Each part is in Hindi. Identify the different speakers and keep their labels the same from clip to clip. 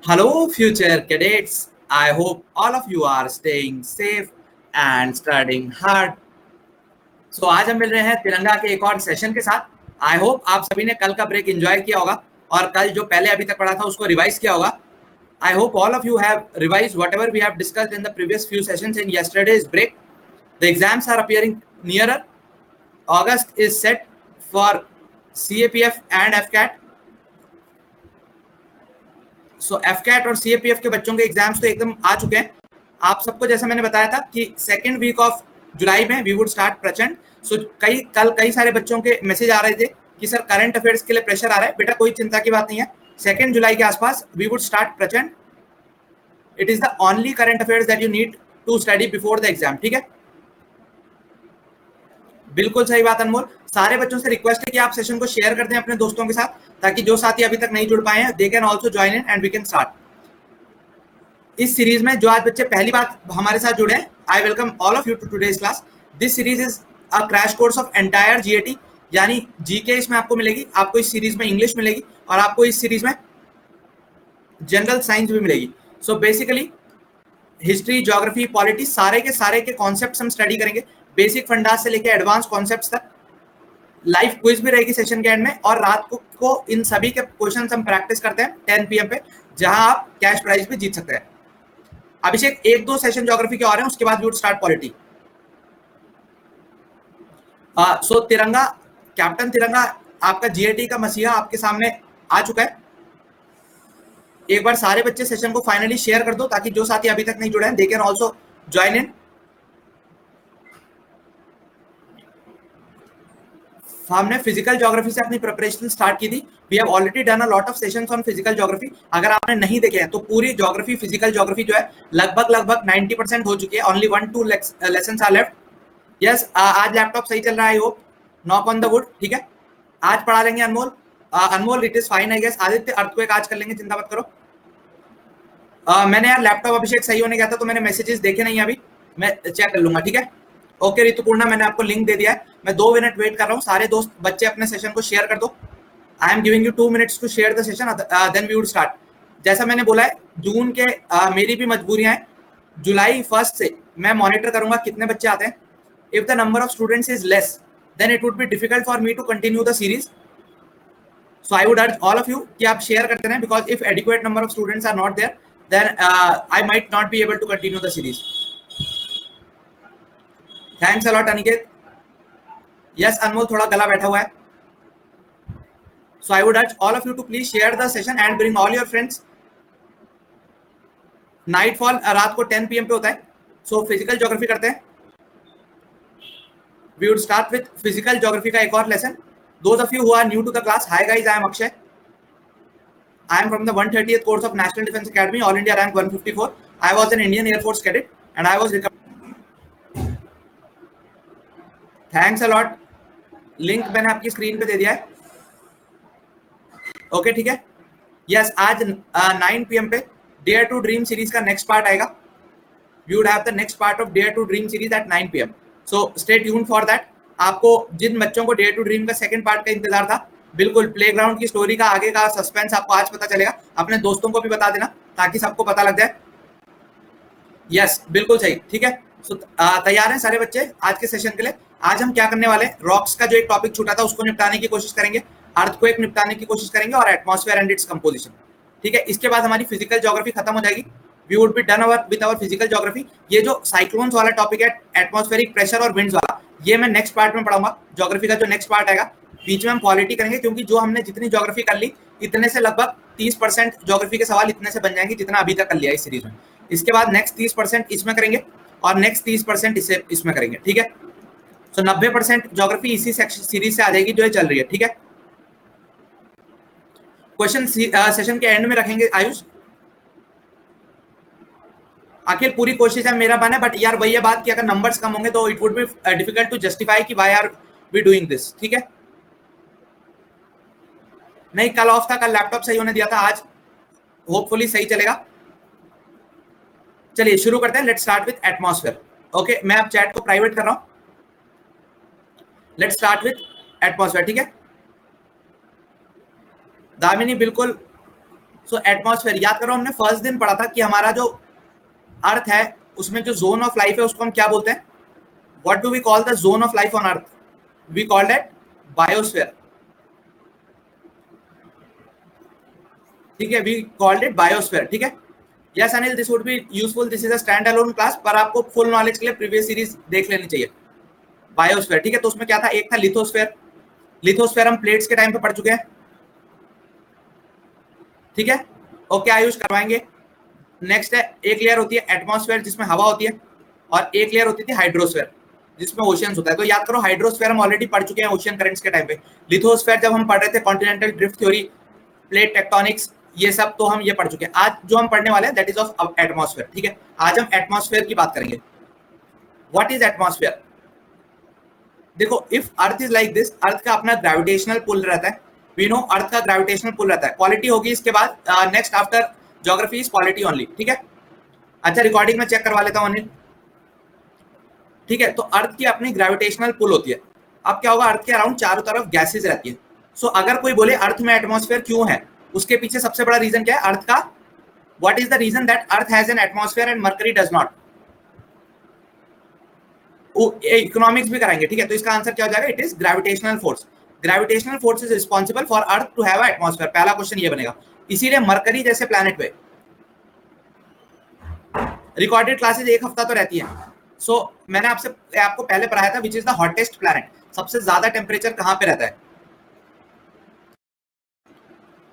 Speaker 1: Hello, future cadets. I hope all of you are staying safe and studying hard. So आज हम मिल रहे हैं तिरंगा के एक और सेशन के साथ. आई होप आप सभी ने कल का ब्रेक एंजॉय किया होगा और कल जो पहले अभी तक पढ़ा था उसको रिवाइज किया होगा. I hope all of you have revised whatever we have discussed in the previous few sessions in yesterday's break. The exams are appearing nearer. August is set for CAPF and FCAT. So AFCAT और सीएपीएफ के बच्चों के एग्जाम्स तो एकदम आ चुके हैं. आप सबको जैसा मैंने बताया था कि सेकेंड वीक ऑफ जुलाई में वी वुड स्टार्ट प्रचंड. सो कई सारे बच्चों के मैसेज आ रहे थे कि सर करंट अफेयर्स के लिए प्रेशर आ रहा है. बेटा कोई चिंता की बात नहीं है. 2 जुलाई के आसपास we would start Prachand. It is the only current affairs that you need to study before the exam. ठीक है, बिल्कुल सही बात अनमोल. सारे बच्चों से रिक्वेस्ट है कि आप सेशन को शेयर कर दें अपने दोस्तों के साथ ताकि जो साथी अभी तक नहीं जुड़ पाए हैं they can also join in and we can start. इस सीरीज में जो आज बच्चे पहली बार हमारे साथ जुड़े हैं, I welcome all of you to today's class. This series is a crash course of entire GAT, यानी जीके इसमें आपको मिलेगी, आपको इस सीरीज में इंग्लिश मिलेगी और आपको इस सीरीज में जनरल साइंस भी मिलेगी. So basically history, geography, polity सारे के कॉन्सेप्ट्स हम स्टडी करेंगे, बेसिक फंडा से लेके एडवांस कॉन्सेप्ट्स तक. लाइव क्विज भी रहेगी सेशन के एंड में और रात को इन सभी के क्वेश्चंस हम प्रैक्टिस करते हैं 10 PM पे, जहां आप कैश प्राइज भी जीत सकते हैं. अभिषेक 1-2 सेशन ज्योग्राफी के और हैं, उसके बाद वी वुड स्टार्ट पॉलिटी. सो तिरंगा, कैप्टन तिरंगा आपका जीएटी का मसीहा आपके सामने आ चुका है. एक बार सारे बच्चे सेशन को फाइनली शेयर कर दो ताकि जो साथी अभी तक नहीं जुड़े हैं they can also join in. हमने फिजिकल ज्योग्राफी से अपनी प्रिपरेशन स्टार्ट की थी. We have already done a lot of sessions on physical geography. अगर आपने नहीं देखे हैं तो पूरी ज्योग्राफी, फिजिकल ज्योग्राफी जो है लगभग 90% हो चुकी है. Only 1-2 lessons are left. Yes, आज लैपटॉप सही चल रहा है. I hope, knock on the wood. ठीक है, आज पढ़ा लेंगे Anmol. Anmol it is fine I guess. Aditya earthquake आज कर लेंगे, चिंता मत करो. मैंने यार लैपटॉप अभिषेक सही होने गया था तो मैंने मैसेजेस देखे नहीं, अभी मैं चेक कर लूंगा. ठीक है, ओके ऋतुपूर्णा, मैंने आपको लिंक दे दिया है. मैं 2 मिनट वेट कर रहा हूँ. सारे दोस्त बच्चे अपने सेशन को शेयर कर दो. I am giving you 2 minutes to share the session, then we would start. जैसा मैंने बोला है, जून के मेरी भी मजबूरियां हैं. जुलाई 1 से मैं मॉनिटर करूंगा कितने बच्चे आते हैं. If the number of students is less than it would be difficult for me to continue the series. So I would urge all of you कि आप शेयर करते रहें, because if adequate number of students are not there then I might not be able to continue the series. Thanks a lot Aniket. Yes Anmol, थोड़ा गला बैठा हुआ है. So I would urge all of you to please share the session and bring all your friends. Nightfall रात को 10 PM पे होता है. So physical geography करते हैं. We would start with physical geography का एक और lesson. Those of you who are new to the class, hi guys, I am Akshay. I am from the 130th course of National Defence Academy, All India rank 154. I was an Indian Air Force cadet and I was Thanks a lot. Link मैंने आपकी स्क्रीन पे दे दिया है. ओके ठीक है. यस, आज 9 PM पे Dare to Dream सीरीज का नेक्स्ट पार्ट आएगा. We would have the next part of Dare to Dream series at 9 PM. So stay tuned for that. आपको जिन बच्चों को Dare to Dream का सेकंड पार्ट का इंतजार था, बिल्कुल प्लेग्राउंड की स्टोरी का आगे का सस्पेंस आपको आज पता चलेगा. अपने दोस्तों को भी बता देना ताकि सबको पता लग जाए. यस, बिल्कुल सही. ठीक है, सो तैयार हैं सारे बच्चे आज के सेशन के लिए. आज हम क्या करने वाले हैं, रॉक्स का जो एक टॉपिक छूटा था उसको निपटाने की कोशिश करेंगे, अर्थक्वेक निपटाने की कोशिश करेंगे और एटमॉस्फेयर एंड इट्स कंपोजिशन. ठीक है, इसके बाद हमारी फिजिकल ज्योग्राफी खत्म हो जाएगी. We would be done with our physical geography. ये जो साइक्लोन्स वाला टॉपिक है, एटमॉस्फेरिक प्रेशर और विंड्स वाला, ये मैं नेक्स्ट पार्ट में पढ़ाऊंगा. ज्योग्राफी का जो नेक्स्ट पार्ट आएगा, बीच में हम पॉलिटी करेंगे, क्योंकि जो हमने जितनी ज्योग्राफी कर ली इतने से लगभग 30% ज्योग्राफी के सवाल इतने से बन जाएंगे जितना अभी तक कर लिया इस सीरीज में. इसके बाद नेक्स्ट 30% इसमें करेंगे और नेक्स्ट 30% इसमें करेंगे. ठीक है, सो 90% ज्योग्राफी इसी सीरीज से आ जाएगी जो ये चल रही है. ठीक है, क्वेश्चन सेशन के एंड में रखेंगे. आयुष, अखिल, पूरी कोशिश है, मेरा मन है, बट यार वही है बात कि अगर नंबर्स कम होंगे तो it would be difficult to justify कि why are we doing this. ठीक है, नहीं कल ऑफ था, कल लैपटॉप सही होने दिया था, आज होपफुली सही चलेगा. चलिए शुरू करते हैं. Let's start with atmosphere. Okay, मैं अब चैट को प्राइवेट कर रहा हूं. Let's start with atmosphere. ठीक है, दामिनी बिल्कुल सो एटमॉस्फेयर याद करो, हमने फर्स्ट दिन पढ़ा था कि हमारा जो अर्थ है उसमें जो जोन ऑफ लाइफ है उसको हम क्या बोलते हैं? What do we call the zone of life on earth? We called it biosphere. ठीक है, वी कॉल्ड इट बायोस्फीयर। ठीक है, yes Anil, this would be useful, this is a stand alone class, पर आपको फुल नॉलेज के लिए प्रीवियस सीरीज देख लेनी चाहिए। बायोस्फीयर, ठीक है, तो उसमें क्या था? एक था लिथोस्फीयर। लिथोस्फीयर हम प्लेट्स के टाइम पे पढ़ चुके हैं। ठीक है, ओके आयुष, करवाएंगे। नेक्स्ट है, एक लेयर होती है एटमॉस्फेयर जिसमें हवा होती है, और एक लेयर होती थी हाइड्रोस्फेयर जिसमें ओशियंस होता है। तो याद करो, हाइड्रोस्फेयर हम ऑलरेडी पढ़ चुके हैं ओशियन करंट्स के टाइम पे। लिथोस्फेयर जब हम पढ़ रहे थे continental drift theory, plate tectonics, ये सब तो हम ये पढ़ चुके हैं। आज जो हम पढ़ने वाले हैं दैट इज ऑफ एटमॉस्फेयर। ठीक है, आज हम एटमॉस्फेयर की बात करेंगे। What is atmosphere? देखो, if earth is like this, earth का अपना ग्रेविटेशनल पुल रहता है। वी नो अर्थ का ग्रेविटेशनल पुल रहता है। क्वालिटी होगी इसके बाद, next after geography is quality only. ठीक है, अच्छा रिकॉर्डिंग में चेक करवा लेता हूं अनिल। ठीक है, तो अर्थ की अपनी ग्रेविटेशनल पुल होती है। अब क्या होगा, अर्थ के अराउंड चारों तरफ गैसेज रहती है। सो अगर कोई बोले अर्थ में एटमॉस्फेयर क्यों है, उसके पीछे सबसे बड़ा रीजन क्या है अर्थ का? What is the reason that earth has an atmosphere and Mercury does not? Economics भी कराएंगे। ठीक है, तो इसका आंसर क्या हो जाएगा? It is gravitational force. Gravitational force is responsible for earth to have a atmosphere. पहला क्वेश्चन ये बनेगा। इसीलिए मरकरी जैसे प्लैनेट पे रिकॉर्डेड क्लासेज एक हफ्ता तो रहती है। सो मैंने आपको पहले पढ़ाया था which is the hottest planet, सबसे ज्यादा टेम्परेचर कहां पे रहता है?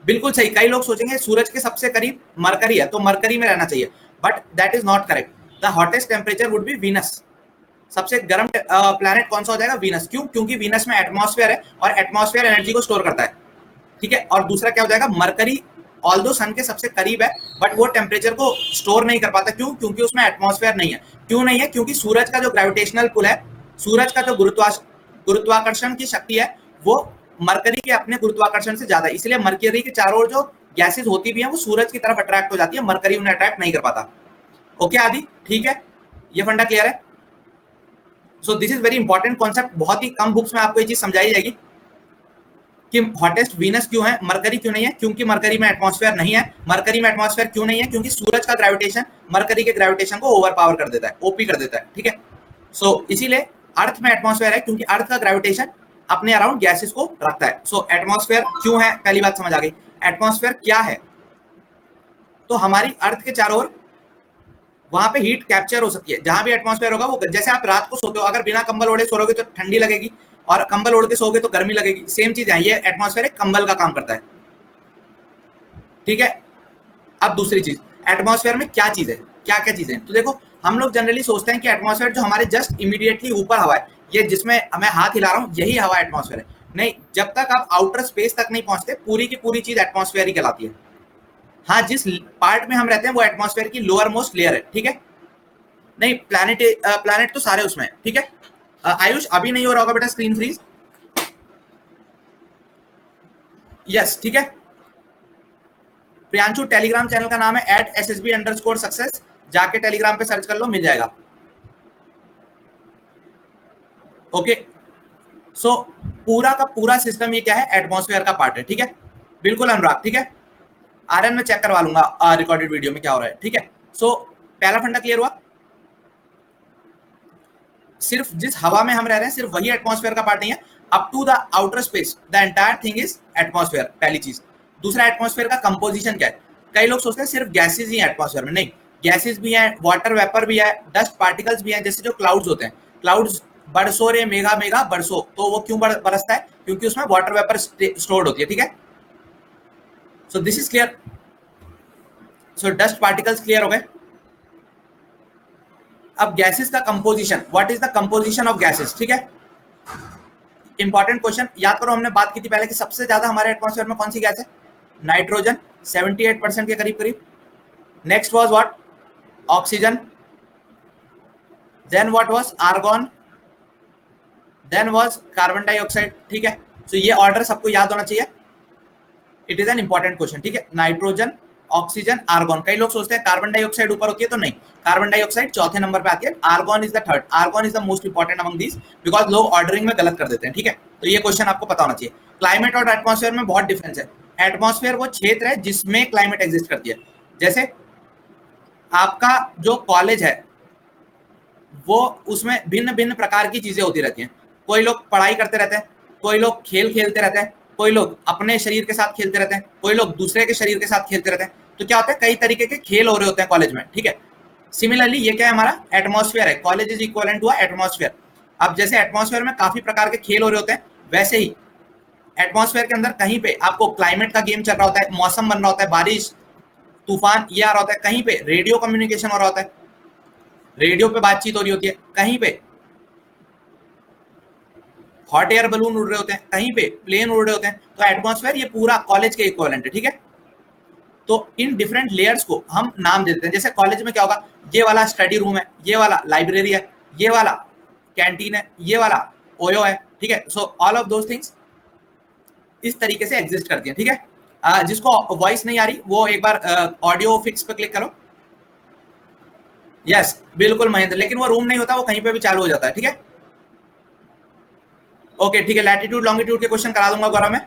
Speaker 1: बिल्कुल सही। कई लोग सोचेंगे सूरज के सबसे करीब मरकरी है तो मरकरी में रहना चाहिए, but that is not correct. The hottest temperature would be Venus. सबसे गर्म प्लैनेट कौन सा हो जाएगा? वीनस। क्यों? क्योंकि वीनस में एटमॉस्फेयर है और एटमॉस्फेयर एनर्जी को स्टोर करता है। ठीक है, और दूसरा क्या हो जाएगा? मरकरी ऑल्दो सन के सबसे करीब है बट वो टेम्परेचर को स्टोर नहीं कर पाता। क्यों? क्योंकि उसमें एटमॉस्फेयर नहीं है। क्यों नहीं है? क्योंकि सूरज का जो ग्रेविटेशनल पुल है, सूरज का जो गुरुत्वाकर्षण की शक्ति है, वो मरकरी के अपने गुरुत्वाकर्षण से ज्यादा है। इसलिए मरकरी के चारों ओर जो गैसेज होती भी है वो सूरज की तरफ अट्रैक्ट हो जाती है, मरकरी उन्हें अट्रैक्ट नहीं कर पाता। ओके आदि, ठीक है, ये फंडा क्लियर है? सो this is very important concept. बहुत ही कम बुक्स में आपको ये चीज समझाई जाएगी कि हॉटेस्ट वीनस क्यों है, मरकरी क्यों नहीं है? क्योंकि मरकरी में एटमॉस्फेयर नहीं है। मरकरी में एटमॉस्फेयर क्यों नहीं है? क्योंकि सूरज का ग्रेविटेशन मरकरी के ग्रेविटेशन को ओवर पावर कर देता है, ओपी कर देता है। ठीक है, सो इसीलिए अर्थ में एटमॉस्फेयर है क्योंकि अर्थ का ग्रेविटेशन अपने अराउंड गैसेस को रखता है। सो एटमॉस्फेयर क्यों है, पहली बात समझ आ गई। एटमॉस्फेयर क्या है? तो हमारी अर्थ के चारों ओर वहां पे हीट कैप्चर हो सकती है। जहां भी एटमॉस्फेयर होगा वो, जैसे आप रात को सोते हो, अगर बिना कंबल ओढ़े सोओगे तो ठंडी लगेगी, और कंबल ओढ़ के सोओगे तो गर्मी लगेगी। सेम चीज है, ये एटमॉस्फेयर एक कंबल का काम करता है। ठीक है, अब दूसरी चीज, एटमॉस्फेयर में क्या चीज है, क्या क्या चीजें हैं? तो देखो, हम लोग जनरली सोचते हैं कि एटमॉस्फेयर जो हमारे जस्ट इमीडिएटली ऊपर हवा है, ये जिसमें मैं हाथ हिला रहा हूँ, यही हवा एटमॉस्फेयर है। नहीं, जब तक आप आउटर स्पेस तक नहीं पहुंचते, पूरी की पूरी चीज एटमॉस्फेयर ही कहलाती है। हाँ, जिस पार्ट में हम रहते हैं वो एटमॉस्फेयर की लोअर मोस्ट लेयर है। ठीक है, नहीं, प्लैनेट तो सारे उसमें। ठीक है, आयुष अभी नहीं हो रहा होगा बेटा स्क्रीन फ्रीज। यस, ठीक है। प्रियांशु, टेलीग्राम चैनल का नाम है @ssb_success, जाके टेलीग्राम पे सर्च कर लो, मिल जाएगा। ओके, सो पूरा का पूरा सिस्टम ये क्या है? एटमॉस्फेयर का पार्ट है। ठीक है, बिल्कुल अनुराग। ठीक है, आर्यन में चेक करवा लूंगा रिकॉर्डेड वीडियो में क्या हो रहा है। ठीक है, सो पहला फंडा क्लियर हुआ। सिर्फ जिस हवा में हम रह रहे हैं सिर्फ वही एटमॉस्फेयर का पार्ट नहीं है, up to the outer space the entire thing is atmosphere, पहली चीज। दूसरा, एटमॉस्फेयर का कंपोजिशन क्या है? कई लोग सोचते हैं सिर्फ गैसेज ही हैं एटमॉस्फेयर में। नहीं, गैसेज भी हैं, वाटर वेपर भी है, डस्ट पार्टिकल्स भी हैं। जैसे जो क्लाउड्स होते हैं, क्लाउड्स बरसों रे मेगा मेगा बरसों, तो वो क्यों बरसता है? क्योंकि उसमें वाटर वेपर स्टोर्ड होती है। ठीक है, सो this is clear. So dust particles clear हो गए। अब गैसेस का composition, what is the composition of gases? ठीक है, इंपॉर्टेंट क्वेश्चन। याद करो, हमने बात की थी पहले कि सबसे ज्यादा हमारे एटमॉस्फेयर में कौन सी गैस है? नाइट्रोजन, 78% के करीब करीब। Next was what? Oxygen. Then what was? Argon. Then was carbon dioxide. ठीक है, सो ये ऑर्डर सबको याद होना चाहिए। It is an important question. ठीक है, नाइट्रोजन, ऑक्सीजन, आर्गन। कई लोग सोचते हैं कार्बन डाइऑक्साइड ऊपर होती है, तो नहीं, कार्बन डाइऑक्साइड चौथे नंबर पे आती है। Argon is the third. Argon is the most important among these, because लोग ऑर्डरिंग में गलत कर देते हैं। ठीक है, तो ये क्वेश्चन आपको पता होना चाहिए। क्लाइमेट और एटमॉस्फेयर में बहुत डिफरेंस है। एटमॉस्फेयर वो क्षेत्र है जिसमें क्लाइमेट एग्जिस्ट करती है। जैसे आपका जो कॉलेज है वो उसमें भिन्न भिन्न प्रकार की चीजें होती रहती हैं। कोई लोग पढ़ाई करते रहते हैं, कोई लोग खेल खेलते रहते हैं, कोई लोग अपने शरीर के साथ खेलते रहते हैं, कोई लोग दूसरे के शरीर के साथ खेलते रहते हैं। तो क्या होता है, कई तरीके के खेल हो रहे होते हैं कॉलेज में, ठीक है। सिमिलरली ये क्या है, हमारा एटमॉस्फेयर है। College is equivalent to atmosphere. अब जैसे एटमॉस्फेयर में काफी प्रकार के खेल हो रहे होते हैं, वैसे ही एटमॉस्फेयर के अंदर कहीं पे आपको क्लाइमेट का गेम चल रहा होता है, मौसम बन रहा होता है, बारिश तूफान ये आ रहा होता है, कहीं पे रेडियो कम्युनिकेशन हो रहा होता है, रेडियो पे बातचीत हो रही होती है, कहीं पे हॉट एयर बलून उड़ रहे होते हैं, कहीं पे प्लेन उड़ रहे होते हैं। तो एटमॉस्फेयर ये पूरा कॉलेज के इक्विवेलेंट है, ठीक है। तो इन डिफरेंट लेयर्स को हम नाम दे देते हैं। जैसे कॉलेज में क्या होगा, ये वाला स्टडी रूम है, ये वाला लाइब्रेरी है, ये वाला कैंटीन है, ये वाला ओयो है, ठीक है। So all of those things इस तरीके से एग्जिस्ट करती है, ठीक है। जिसको वॉइस नहीं आ रही वो एक बार ऑडियो फिक्स पे क्लिक करो। यस बिल्कुल महेंद्र, लेकिन वो रूम नहीं होता, वो कहीं पे भी चालू हो जाता है, ठीक है। ओके ठीक है, लैटिट्यूड लॉन्गिट्यूड के क्वेश्चन करा दूंगा गौरव में,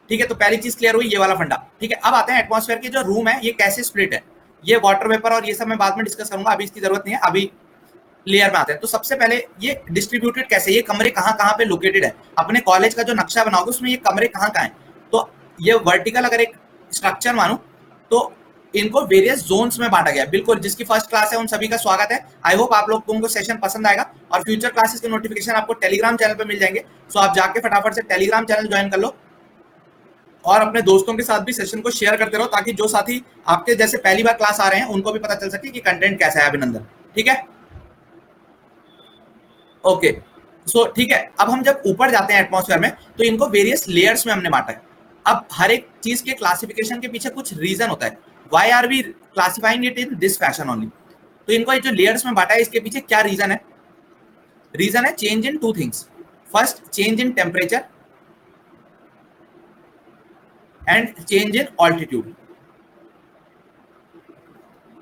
Speaker 1: ठीक है। तो पहली चीज क्लियर हुई, ये वाला फंडा, ठीक है। अब आते हैं एटमॉस्फेयर के जो रूम है ये कैसे स्प्लिट है। ये वाटर वेपर और ये सब मैं बाद में डिस्कस करूंगा, अभी इसकी जरूरत नहीं है, अभी लेयर में आते हैं। तो सबसे पहले ये डिस्ट्रीब्यूटेड कैसे, ये कमरे कहाँ कहाँ पे लोकेटेड है। अपने कॉलेज का जो नक्शा बनाओगे उसमें ये कमरे कहाँ कहाँ है। तो ये वर्टिकल अगर एक स्ट्रक्चर मानो तो इनको वेरियस जोन्स में बांटा गया है। बिल्कुल, जिसकी फर्स्ट क्लास है उन सभी का स्वागत है। आई होप आप लोगों को सेशन पसंद आएगा और फ्यूचर क्लासेस के नोटिफिकेशन आपको टेलीग्राम चैनल पे मिल जाएंगे। सो आप जाके फटाफट से टेलीग्राम चैनल ज्वाइन कर लो और अपने दोस्तों के साथ भी सेशन को शेयर करते रहो, ताकि जो साथी आपके जैसे पहली बार क्लास आ रहे हैं उनको भी पता चल सके कि कंटेंट कैसा है अभिनंदन, ठीक है। ओके सो ठीक है, अब हम जब ऊपर जाते हैं एटमॉस्फेयर में तो इनको वेरियस लेयर्स में हमने बांटा है। अब हर एक चीज के क्लासिफिकेशन के पीछे कुछ रीजन होता है, why are we classifying it in this fashion only. तो इनको ये जो लेयर्स में बांटा है इसके पीछे क्या रीजन है। रीजन है change in two things. First change in temperature and change in altitude.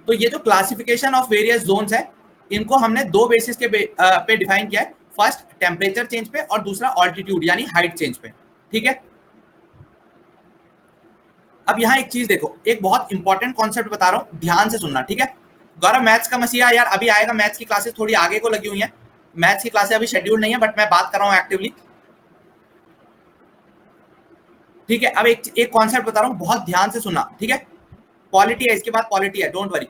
Speaker 1: तो ये जो क्लासिफिकेशन ऑफ वेरियस जोन्स है इनको हमने दो बेसिस के पे डिफाइन किया है। फर्स्ट टेम्परेचर चेंज पे और दूसरा ऑल्टीट्यूड यानी हाइट चेंज पे, ठीक है। अब यहाँ एक चीज देखो, एक बहुत इंपॉर्टेंट कॉन्सेप्ट बता रहा हूँ, ध्यान से सुनना, ठीक है। गौरव मैथ्स का मसीहा यार अभी आएगा, मैथ्स की क्लासेस थोड़ी आगे को लगी हुई है, मैथ्स की क्लासेस अभी शेड्यूल नहीं है, बट मैं बात कर रहा हूँ एक्टिवली, ठीक है। अब एक कॉन्सेप्ट बता रहा हूँ, बहुत ध्यान से सुनना, ठीक है। पॉलिटी है, इसके बाद पॉलिटी है, डोंट वरी।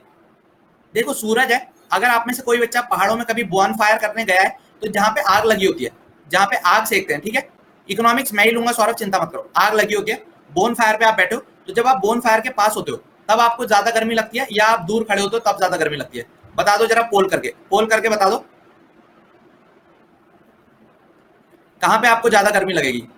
Speaker 1: देखो सूरज है, अगर आप में से कोई बच्चा पहाड़ों में कभी बॉन फायर करने गया है तो जहाँ पे आग लगी होती है, जहाँ पे आग सेकते हैं, ठीक है। इकोनॉमिक्स मैं ही लूंगा सौरभ, चिंता मत करो। आग लगी होती है, बोन फायर पे आप बैठे हो, तो जब आप बोन फायर के पास होते हो तब आपको ज्यादा गर्मी लगती है या आप दूर खड़े होते हो तब ज्यादा गर्मी लगती है। बता दो जरा, पोल करके बता दो कहां पे आपको ज्यादा गर्मी लगेगी।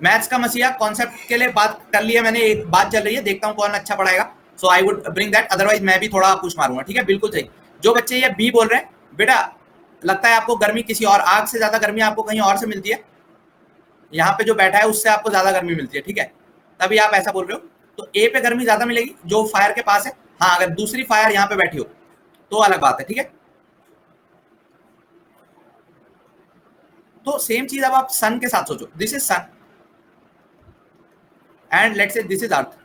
Speaker 1: मैथ्स का मसीहा कॉन्सेप्ट के लिए बात कर लिया मैंने, एक बात चल रही है, देखता हूं कौन अच्छा पढ़ाएगा। So I would bring that, otherwise मैं भी थोड़ा पुश मारूंगा, ठीक है। बिल्कुल सही, जो बच्चे ये बी बोल रहे हैं, बेटा लगता है आपको गर्मी किसी और, आग से ज्यादा गर्मी आपको कहीं और से मिलती है, यहाँ पे जो बैठा है उससे आपको ज्यादा गर्मी मिलती है, ठीक है, तभी आप ऐसा बोल रहे हो। तो ए पे गर्मी ज्यादा मिलेगी जो फायर के पास है। हाँ, अगर दूसरी फायर यहाँ पे बैठी हो तो अलग बात है, ठीक है। तो सेम चीज अब आप सन के साथ सोचो, this is sun and let's say this is earth.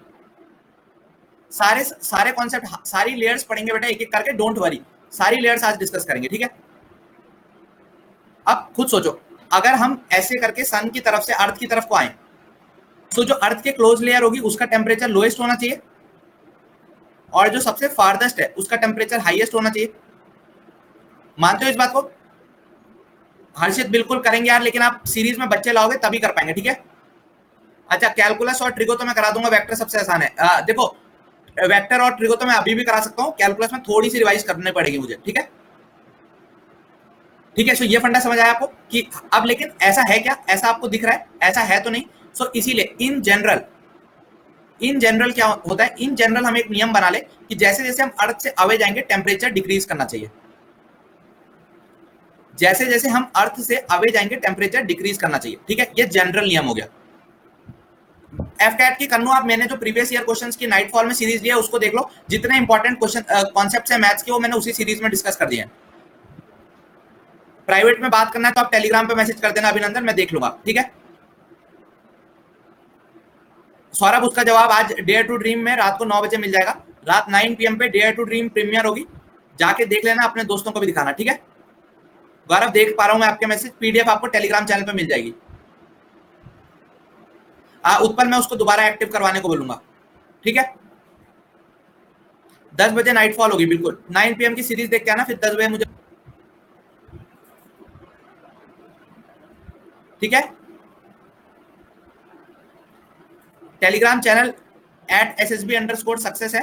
Speaker 1: सारे कॉन्सेप्ट, सारी लेयर्स पढ़ेंगे बेटा एक एक करके, डोंट वरी, सारी लेयर्स आज डिस्कस करेंगे, ठीक है। अब खुद सोचो, अगर हम ऐसे करके सन की तरफ से अर्थ की तरफ को आए तो जो अर्थ के क्लोज लेयर होगी उसका टेम्परेचर लोएस्ट होना चाहिए और जो सबसे फारदेस्ट है उसका टेम्परेचर हाईएस्ट होना चाहिए। मानते हो इस बात को? हर्षित बिल्कुल करेंगे यार, लेकिन आप सीरीज में बच्चे लाओगे तभी कर पाएंगे, ठीक है। अच्छा, कैलकुलस और ट्रिगो तो मैं करा दूंगा, वेक्टर सबसे आसान है। देखो वेक्टर और ट्रिगो तो मैं अभी भी करा सकता हूँ, कैलकुलस में थोड़ी सी रिवाइज करनी पड़ेगी मुझे, ठीक है। ठीक है, सो ये फंडा समझ आया आपको कि अब लेकिन ऐसा है क्या, ऐसा आपको दिख रहा है, ऐसा है तो नहीं। सो इसीलिए इन जनरल क्या होता है, इन जनरल हम एक नियम बना ले कि जैसे जैसे हम अर्थ से अवे जाएंगे टेम्परेचर डिक्रीज करना चाहिए, जैसे जैसे हम अर्थ से अवे जाएंगे टेम्परेचर डिक्रीज करना चाहिए, ठीक है। ये जनरल नियम हो गया। एफकैट की कन्नू आप, मैंने जो प्रीवियस ईयर क्वेश्चंस की नाइटफॉल में सीरीज लिया उसको देख लो, जितने इंपॉर्टेंट क्वेश्चन कॉन्सेप्ट्स हैं मैथ्स के वो मैंने उसी सीरीज में डिस्कस कर दिए हैं। प्राइवेट में बात करना है तो आप टेलीग्राम पे मैसेज कर देना अभिनंदन, मैं देख लूंगा, ठीक है। सौरभ उसका जवाब आज डेयर टू ड्रीम में रात को 9 बजे मिल जाएगा। रात 9 PM पे डेयर टू ड्रीम प्रीमियर होगी, जाके देख लेना, अपने दोस्तों को भी दिखाना, ठीक है। गौरव देख पा रहा हूं मैं आपके मैसेज, PDF आपको टेलीग्राम चैनल पे मिल जाएगी। उत्पल मैं उसको दोबारा एक्टिव करवाने को बोलूंगा, ठीक है। 10 बजे नाइटफॉल होगी, बिल्कुल 9 PM की सीरीज देख के आना, फिर 10 बजे मुझे, ठीक है। टेलीग्राम चैनल @SSB_success है।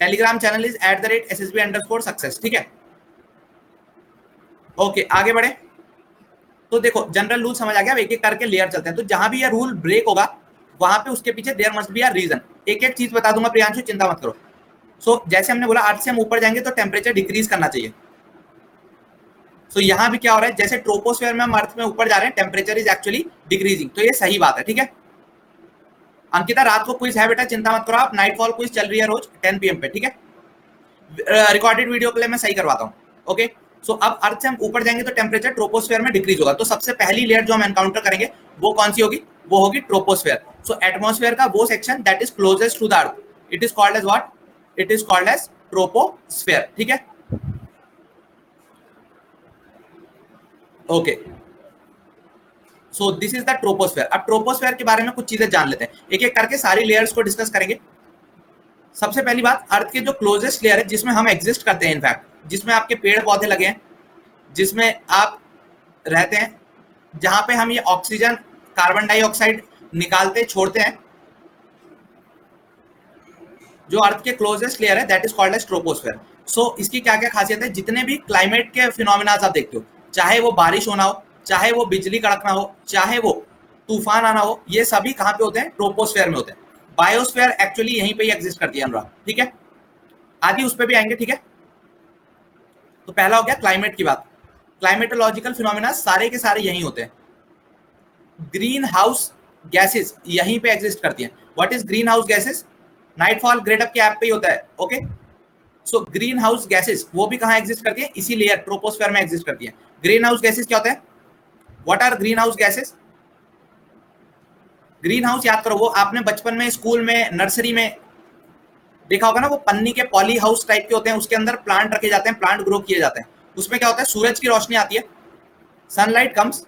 Speaker 1: टेलीग्राम चैनल इज @SSB_success, ठीक है। ओके, आगे बढ़े। तो देखो जनरल रूल समझ आ गया, एक एक करके लेयर चलते हैं। तो जहां भी ये रूल ब्रेक होगा वहां पे उसके पीछे there must be a reason. एक एक चीज बता दूंगा प्रियांशु, चिंता मत करो। जैसे हमने बोला अर्थ से हम ऊपर जाएंगे तो टेम्परेचर डिक्रीज करना चाहिए। यहाँ भी क्या हो रहा है, जैसे ट्रोपोस्फेयर में हम अर्थ में ऊपर जा रहे हैं, टेम्परेचर इज एक्चुअली डिक्रीजिंग, तो ये सही बात है, ठीक है। अंकिता रात को क्विज है बेटा, चिंता मत करो आप, नाइटफॉल क्विज चल रही है रोज 10 PM पे, ठीक है। रिकॉर्डेड वीडियो के लिए मैं सही करवाता हूँ, ओके। अब अर्थ से हम ऊपर जाएंगे तो टेम्परेचर ट्रोपोस्फेयर में डिक्रीज होगा। तो सबसे पहली लेयर जो हम एनकाउंटर करेंगे वो कौन सी होगी, वो होगी ट्रोपोस्फेयर। एटमॉस्फेयर का वो section that is closest to the earth, it is called as what, it is called as troposphere, ठीक है। Okay, so this is the troposphere. अब ट्रोपोस्फेयर के बारे में कुछ चीजें जान लेते हैं, एक एक करके सारी लेयर्स को डिस्कस करेंगे। सबसे पहली बात, अर्थ के जो क्लोजेस्ट लेयर है जिसमें हम एग्जिस्ट करते हैं, इनफैक्ट जिसमें आपके पेड़ पौधे लगे हैं, जिसमें आप रहते हैं, जहां पे हम ये ऑक्सीजन कार्बन डाइऑक्साइड निकालते छोड़ते हैं, जो अर्थ के क्लोजेस्ट लेयर है that is called as troposphere. इसकी क्या क्या खासियत है, जितने भी क्लाइमेट के फिनोमिना आप देखते हो, चाहे वो बारिश होना हो, चाहे वो बिजली कड़कना हो, चाहे वो तूफान आना हो, ये सभी कहां पे होते हैं, ट्रोपोस्फेयर में होते हैं। बायोस्फेयर एक्चुअली यहीं पे ही एग्जिस्ट करती है अनुराग, ठीक है। आदि उस पर भी आएंगे, ठीक है। तो पहला हो गया क्लाइमेट की बात। क्लाइमेटोलॉजिकल फिनोमिना सारे के सारे यहीं होते हैं। ग्रीन हाउस गैसेस यहीं पे एग्जिस्ट करती हैं। What is green house gases, nightfall Gradeup के ऐप पे ही होता है, ओके। ग्रीन हाउस गैसेस वो भी कहां एग्जिस्ट करती है, इसी लेयर ट्रोपोस्फेयर में एग्जिस्ट करती है। ग्रीन हाउस गैसेस क्या होता है, what are greenhouse gases. Greenhouse याद करो, वो आपने बचपन में स्कूल में नर्सरी में देखा होगा ना, वो पन्नी के पॉली हाउस टाइप के होते हैं, उसके अंदर प्लांट रखे जाते हैं, प्लांट ग्रो किए जाते हैं। उसमें क्या होता है, सूरज की रोशनी आती है, सनलाइट कम्स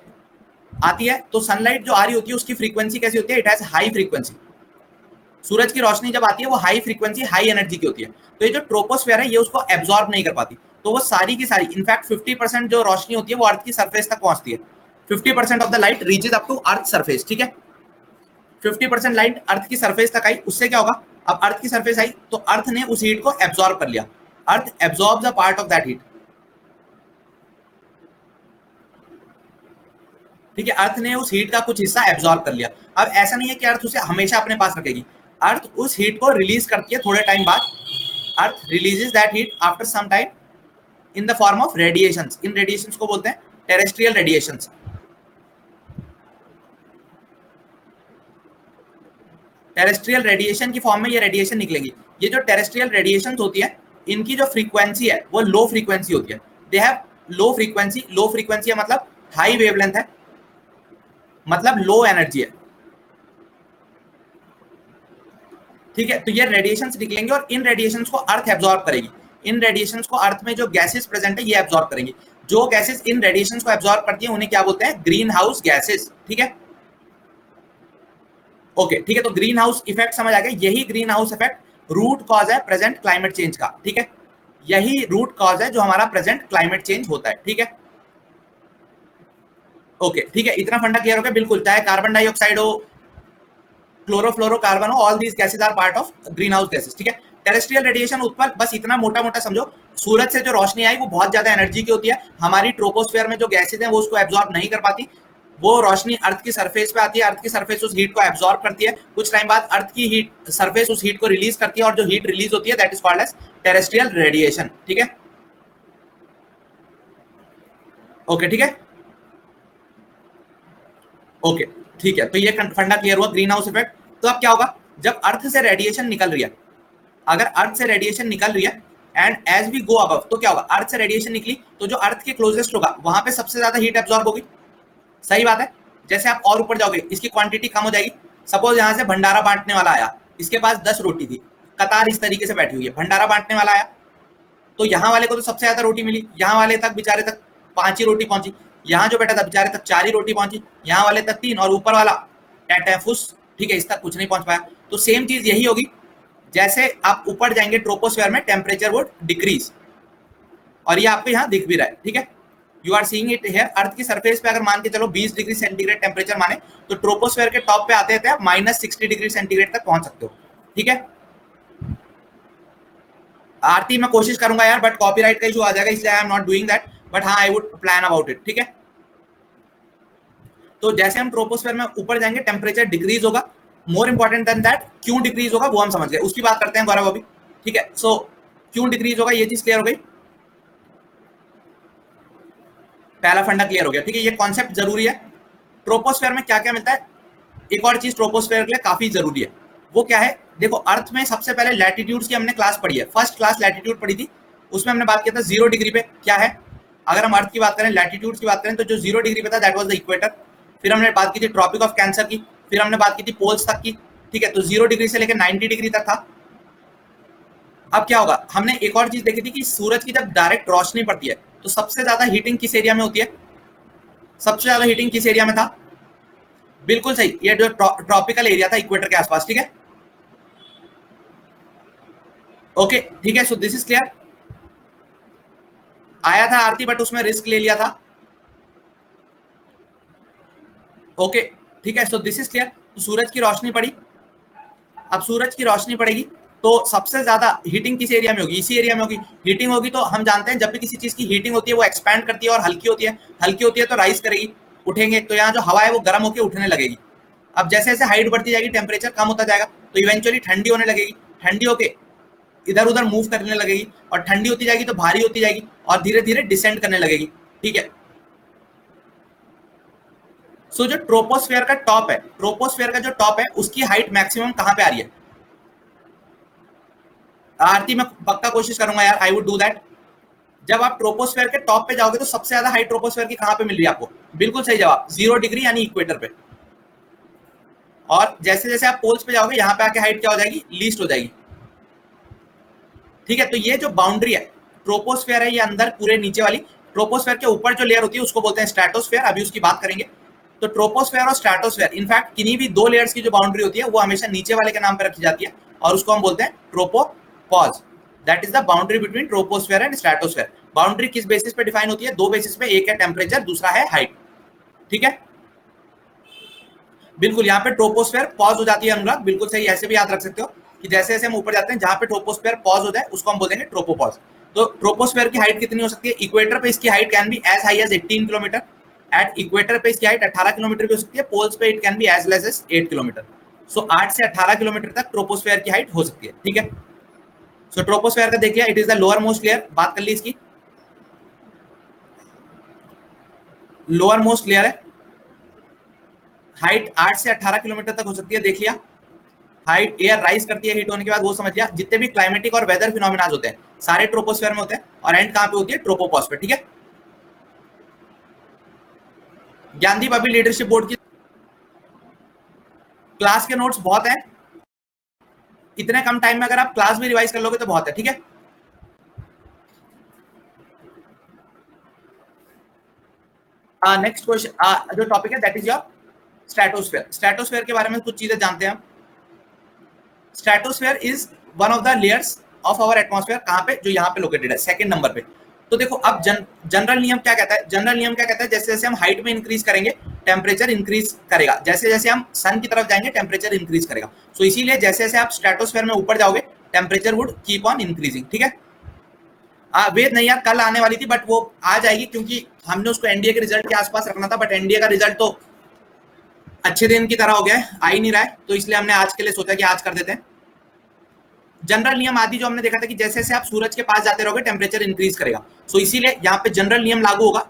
Speaker 1: आती है, तो सनलाइट जो आ रही होती है उसकी फ्रीक्वेंसी कैसी होती है, इट हैज हाई फ्रीक्वेंसी। सूरज की रोशनी जब आती है वो हाई फ्रीक्वेंसी हाई एनर्जी की होती है। तो ये जो ट्रोपोस्फेयर है ये उसको एब्जॉर्ब नहीं कर पाती, तो वो सारी की सारी, इनफैक्ट 50% जो रोशनी होती है वो अर्थ की सरफेस तक पहुंचती है। 50% of the light reaches up to earth surface, ठीक है। 50% लाइट अर्थ की सरफेस तक आई, उससे क्या होगा, अब अर्थ की सरफेस आई तो अर्थ ने उस हीट को एब्जॉर्ब कर लिया। Earth absorbs a part of that heat, ठीक है। अर्थ ने उस हीट का कुछ हिस्सा एब्जॉर्ब कर लिया। अब ऐसा नहीं है कि अर्थ उसे हमेशा अपने पास रखेगी, अर्थ उस हीट को रिलीज करती है थोड़े टाइम बाद। Earth releases that heat after some time in the form of radiations. इन रेडिएशंस को बोलते हैं टेरेस्ट्रियल रेडिएशंस। टेरेस्ट्रियल रेडिएशन की फॉर्म में ये रेडिएशन निकलेगी। ये जो टेरेस्ट्रियल रेडिएशन होती है इनकी जो फ्रीक्वेंसी है वो लो फ्रीक्वेंसी होती है। They have low frequency. Low frequency है मतलब हाई वेवलेंथ है, मतलब लो एनर्जी है, ठीक है। तो ये रेडिएशंस निकलेंगे और इन रेडिएशंस को अर्थ एब्जॉर्ब करेगी। इन रेडिएशंस को अर्थ में जो गैसेस प्रेजेंट है ये एब्जॉर्ब करेंगी। जो गैसेस इन रेडिएशंस को एब्जॉर्ब करती हैं उन्हें क्या बोलते हैं, ग्रीन हाउस गैसेस, ठीक है। ओके, ठीक है। तो ग्रीन हाउस इफेक्ट समझ आ गया। यही greenhouse effect root cause है प्रेजेंट क्लाइमेट चेंज का, ठीक है। यही रूट कॉज है जो हमारा प्रेजेंट क्लाइमेट चेंज होता है, ठीक है। ओके, ठीक है, इतना फंडा क्लियर हो गया, बिल्कुल। चाहे कार्बन डाइऑक्साइड हो, क्लोरोफ्लोरोकार्बन हो, all these gases are part of greenhouse gases, ठीक है। टेरेस्ट्रियल रेडिएशन उत्पन्न, बस इतना मोटा मोटा समझो, सूरज से जो रोशनी आई वो बहुत ज्यादा एनर्जी की होती है। हमारी ट्रोपोस्फेयर में जो गैसेज हैं वो उसको एब्जॉर्ब नहीं कर पाती। वो रोशनी अर्थ की सरफेस पे आती है, अर्थ की सरफेस उस हीट को एब्जॉर्ब करती है। कुछ टाइम बाद अर्थ की हीट सरफेस उस हीट को रिलीज करती है और जो हीट रिलीज होती है that is called as terrestrial radiation, ठीक है। ओके, ठीक है। ओके, ठीक है। तो ये फंडा क्लियर हुआ ग्रीन हाउस इफेक्ट। तो अब क्या होगा, जब अर्थ से रेडिएशन निकल रही है, अगर अर्थ से रेडिएशन निकल रही है and as we go above, तो क्या होगा, अर्थ से रेडिएशन निकली तो जो अर्थ के क्लोजेस्ट होगा वहां पे सबसे ज्यादा हीट एब्जॉर्ब होगी, सही बात है। जैसे आप और ऊपर जाओगे इसकी क्वांटिटी कम हो जाएगी। सपोज यहाँ से भंडारा बांटने वाला आया, इसके पास 10 रोटी थी, कतार इस तरीके से बैठी हुई है, भंडारा बांटने वाला आया तो यहाँ वाले को तो सबसे ज्यादा रोटी मिली, यहाँ वाले तक बेचारे तक 5 ही रोटी पहुंची, यहाँ जो बैठा था बेचारे तक 4 ही रोटी पहुंची, यहाँ वाले तक 3, और ऊपर वाला टैटैफुस, ठीक है, इस तक कुछ नहीं पहुंच पाया। तो सेम चीज यही होगी, जैसे आप ऊपर जाएंगे ट्रोपोस्फेयर में टेम्परेचर वुड डिक्रीज, और ये आपको यहाँ दिख भी रहा है, ठीक है, you are seeing it here. Earth की सरफेस पे अगर मान के चलो 20 डिग्री सेंटीग्रेड टेम्परेचर माने, तो ट्रोपोस्फेयर के टॉप पे आते आते आप -60 डिग्री सेंटीग्रेड तक पहुंच सकते हो, ठीक है। आरती मैं कोशिश करूंगा यार, बट कॉपीराइट का इशू आ जाएगा, इसलिए I am not doing that, but हाँ I would plan about it, ठीक है। तो जैसे हम ट्रोपोस्फेयर में ऊपर जाएंगे टेम्परेचर डिक्रीज होगा, मोर इंपॉर्टेंट देन दैट क्यों डिक्रीज होगा वो हम समझ गए, उसकी बात करते हैं गौरव अभी, ठीक है। सो क्यों डिक्रीज होगा ये चीज क्लियर हो गई, पहला फंडा क्लियर हो गया, ठीक है, ये कॉन्सेप्ट जरूरी है। ट्रोपोस्फेयर में क्या क्या मिलता है, एक और चीज ट्रोपोस्फेयर के लिए काफी जरूरी है, वो क्या है, देखो अर्थ में सबसे पहले लैटिट्यूड्स की हमने क्लास पढ़ी है, फर्स्ट क्लास लैटिट्यूड पढ़ी थी, उसमें हमने बात किया था 0 डिग्री पे क्या है। अगर हम अर्थ की बात करें, लैटिट्यूड्स की बात करें, तो जो 0 डिग्री पे था दैट वाज द इक्वेटर। फिर हमने बात की थी ट्रॉपिक ऑफ कैंसर की, फिर हमने बात की थी पोल्स तक की, ठीक है, तो 0 डिग्री से लेकर 90 डिग्री तक था। अब क्या होगा, हमने एक और चीज देखी थी कि सूरज की जब डायरेक्ट रोशनी पड़ती है तो सबसे ज्यादा हीटिंग किस एरिया में होती है, सबसे ज्यादा हीटिंग किस एरिया में था, बिल्कुल सही, ये जो ट्रॉपिकल एरिया था इक्वेटर के आसपास, ठीक है, ओके, ठीक है। सो दिस इज क्लियर, आया था आरती बट उसमें रिस्क ले लिया था, ओके, ठीक है। सो दिस इज क्लियर, तो सूरज की रोशनी पड़ी, अब सूरज की रोशनी पड़ेगी तो सबसे ज्यादा हीटिंग किस एरिया में होगी, इसी एरिया में होगी। हीटिंग होगी तो हम जानते हैं जब भी किसी चीज की हीटिंग होती है वो एक्सपैंड करती है और हल्की होती है, हल्की होती है तो राइज करेगी, उठेंगे, तो यहाँ जो हवा है वो गर्म होकर उठने लगेगी। अब जैसे जैसे हाइट बढ़ती जाएगी टेम्परेचर कम होता जाएगा, तो इवेंचुअली ठंडी होने लगेगी, ठंडी होके इधर उधर मूव करने लगेगी, और ठंडी होती जाएगी तो भारी होती जाएगी और धीरे धीरे डिसेंड करने लगेगी, ठीक है। सो जो ट्रोपोस्फेयर का टॉप है, ट्रोपोस्फेयर का जो टॉप है उसकी हाइट मैक्सिमम कहां पे आ रही है, आरती मैं पक्का कोशिश करूंगा यार, आई वुड डू दैट। जब आप ट्रोपोस्फेयर के टॉप पे जाओगे तो सबसे ज्यादा हाइट ट्रोपोस्फेयर की कहां पे मिल रही है आपको, बिल्कुल सही जवाब, 0 डिग्री यानी इक्वेटर पे। और जैसे जैसे आप पोल्स पे जाओगे यहाँ पे आके हाइट क्या हो जाएगी, लीस्ट हो जाएगी, ठीक है। तो ये जो बाउंड्री है ट्रोपोस्फेयर है, ये अंदर पूरे नीचे वाली, ट्रोपोस्फेयर के ऊपर जो लेयर होती है उसको बोलते हैं स्ट्रेटोस्फेयर, अभी उसकी बात करेंगे। तो ट्रोपोस्फेयर और स्ट्रेटोस्फेयर, इनफैक्ट किन्हीं भी 2 लेयर्स की जो बाउंड्री होती है वो हमेशा नीचे वाले के नाम पे रखी जाती है, और उसको हम बोलते हैं tropopause, that is the boundary between troposphere and stratosphere. Boundary किस बेसिस पे डिफाइन होती है, 2 बेसिस पे, एक है टेम्परेचर, दूसरा है हाइट, ठीक है। बिल्कुल, यहाँ पे ट्रोपोस्फेयर पॉज हो जाती है अनुराग, बिल्कुल सही, ऐसे भी याद रख सकते हो कि जैसे जैसे हम ऊपर जाते हैं जहां पे ट्रोपोस्फेयर पॉज हो जाए उसको हम बोलेंगे ट्रोपोपॉज। तो ट्रोपोस्फेयर की हाइट कितनी हो सकती है, इक्वेटर पे इसकी height can be as high as 18 kilometre, at equator पे इसकी हाइट 18 किलोमीटर भी हो सकती है, पोल्स पे it can be as less as 8 kilometre. So 8 से 18 किलोमीटर तक ट्रोपोस्फेयर की हाइट हो सकती है, ठीक है। सो ट्रोपोस्फेयर का देखिए, it is the lower most layer, बात कर ली इसकी, लोअर मोस्ट लेयर है, हाइट 8 से 18 किलोमीटर तक हो सकती है, देख लिया। हाइट, एयर राइज करती है हीट होने के बाद, वो समझ लिया। जितने भी क्लाइमेटिक और वेदर फिनोमिनाज होते हैं सारे ट्रोपोस्फेयर में होते हैं, और एंड कहां पे होती है, ट्रोपोपॉज पे, ठीक है। ज्ञानदीप अभी लीडरशिप बोर्ड की क्लास के नोट्स बहुत हैं, इतने कम टाइम में अगर आप क्लास भी रिवाइज कर लोगे तो बहुत है, ठीक है। नेक्स्ट क्वेश्चन, जो टॉपिक है that is your stratosphere. Stratosphere के बारे में कुछ चीजें जानते हैं हम। Stratosphere is one of the layers of our atmosphere, कहां पे, जो यहाँ पे लोकेटेड है, सेकंड नंबर पे। तो देखो अब जनरल नियम क्या कहता है, जनरल नियम क्या कहता है, जैसे जैसे हम हाइट में इंक्रीज करेंगे टेम्परेचर इंक्रीज करेगा, जैसे जैसे हम सन की तरफ जाएंगे टेम्परेचर इंक्रीज करेगा। सो इसीलिए जैसे जैसे आप स्ट्रेटोस्फेयर में ऊपर जाओगे temperature would keep on increasing, ठीक है। वेद नहीं यार, कल आने वाली थी बट वो आ जाएगी, क्योंकि हमने उसको एनडीए के रिजल्ट के आसपास रखना था, बट एनडीए का रिजल्ट तो अच्छे दिन की तरह हो गया है, आ ही नहीं रहा है, तो इसलिए हमने आज के लिए सोचा कि आज कर देते हैं। जनरल नियम आदि जो हमने देखा था कि जैसे जैसे आप सूरज के पास जाते रहोगे टेम्परेचर इंक्रीज करेगा, सो इसीलिए यहाँ पे जनरल नियम लागू होगा,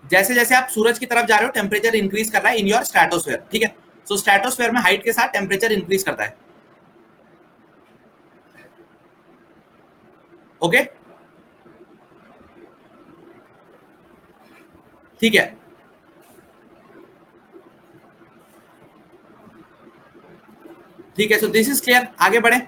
Speaker 1: जैसे जैसे आप सूरज की तरफ जा रहे हो टेम्परेचर इंक्रीज कर रहा है इन योर स्ट्रेटोस्फेयर, ठीक है। सो स्ट्रेटोस्फेयर में हाइट के साथ टेम्परेचर इंक्रीज करता है। ओके, ठीक है, ठीक है। सो दिस इज क्लियर, आगे बढ़े।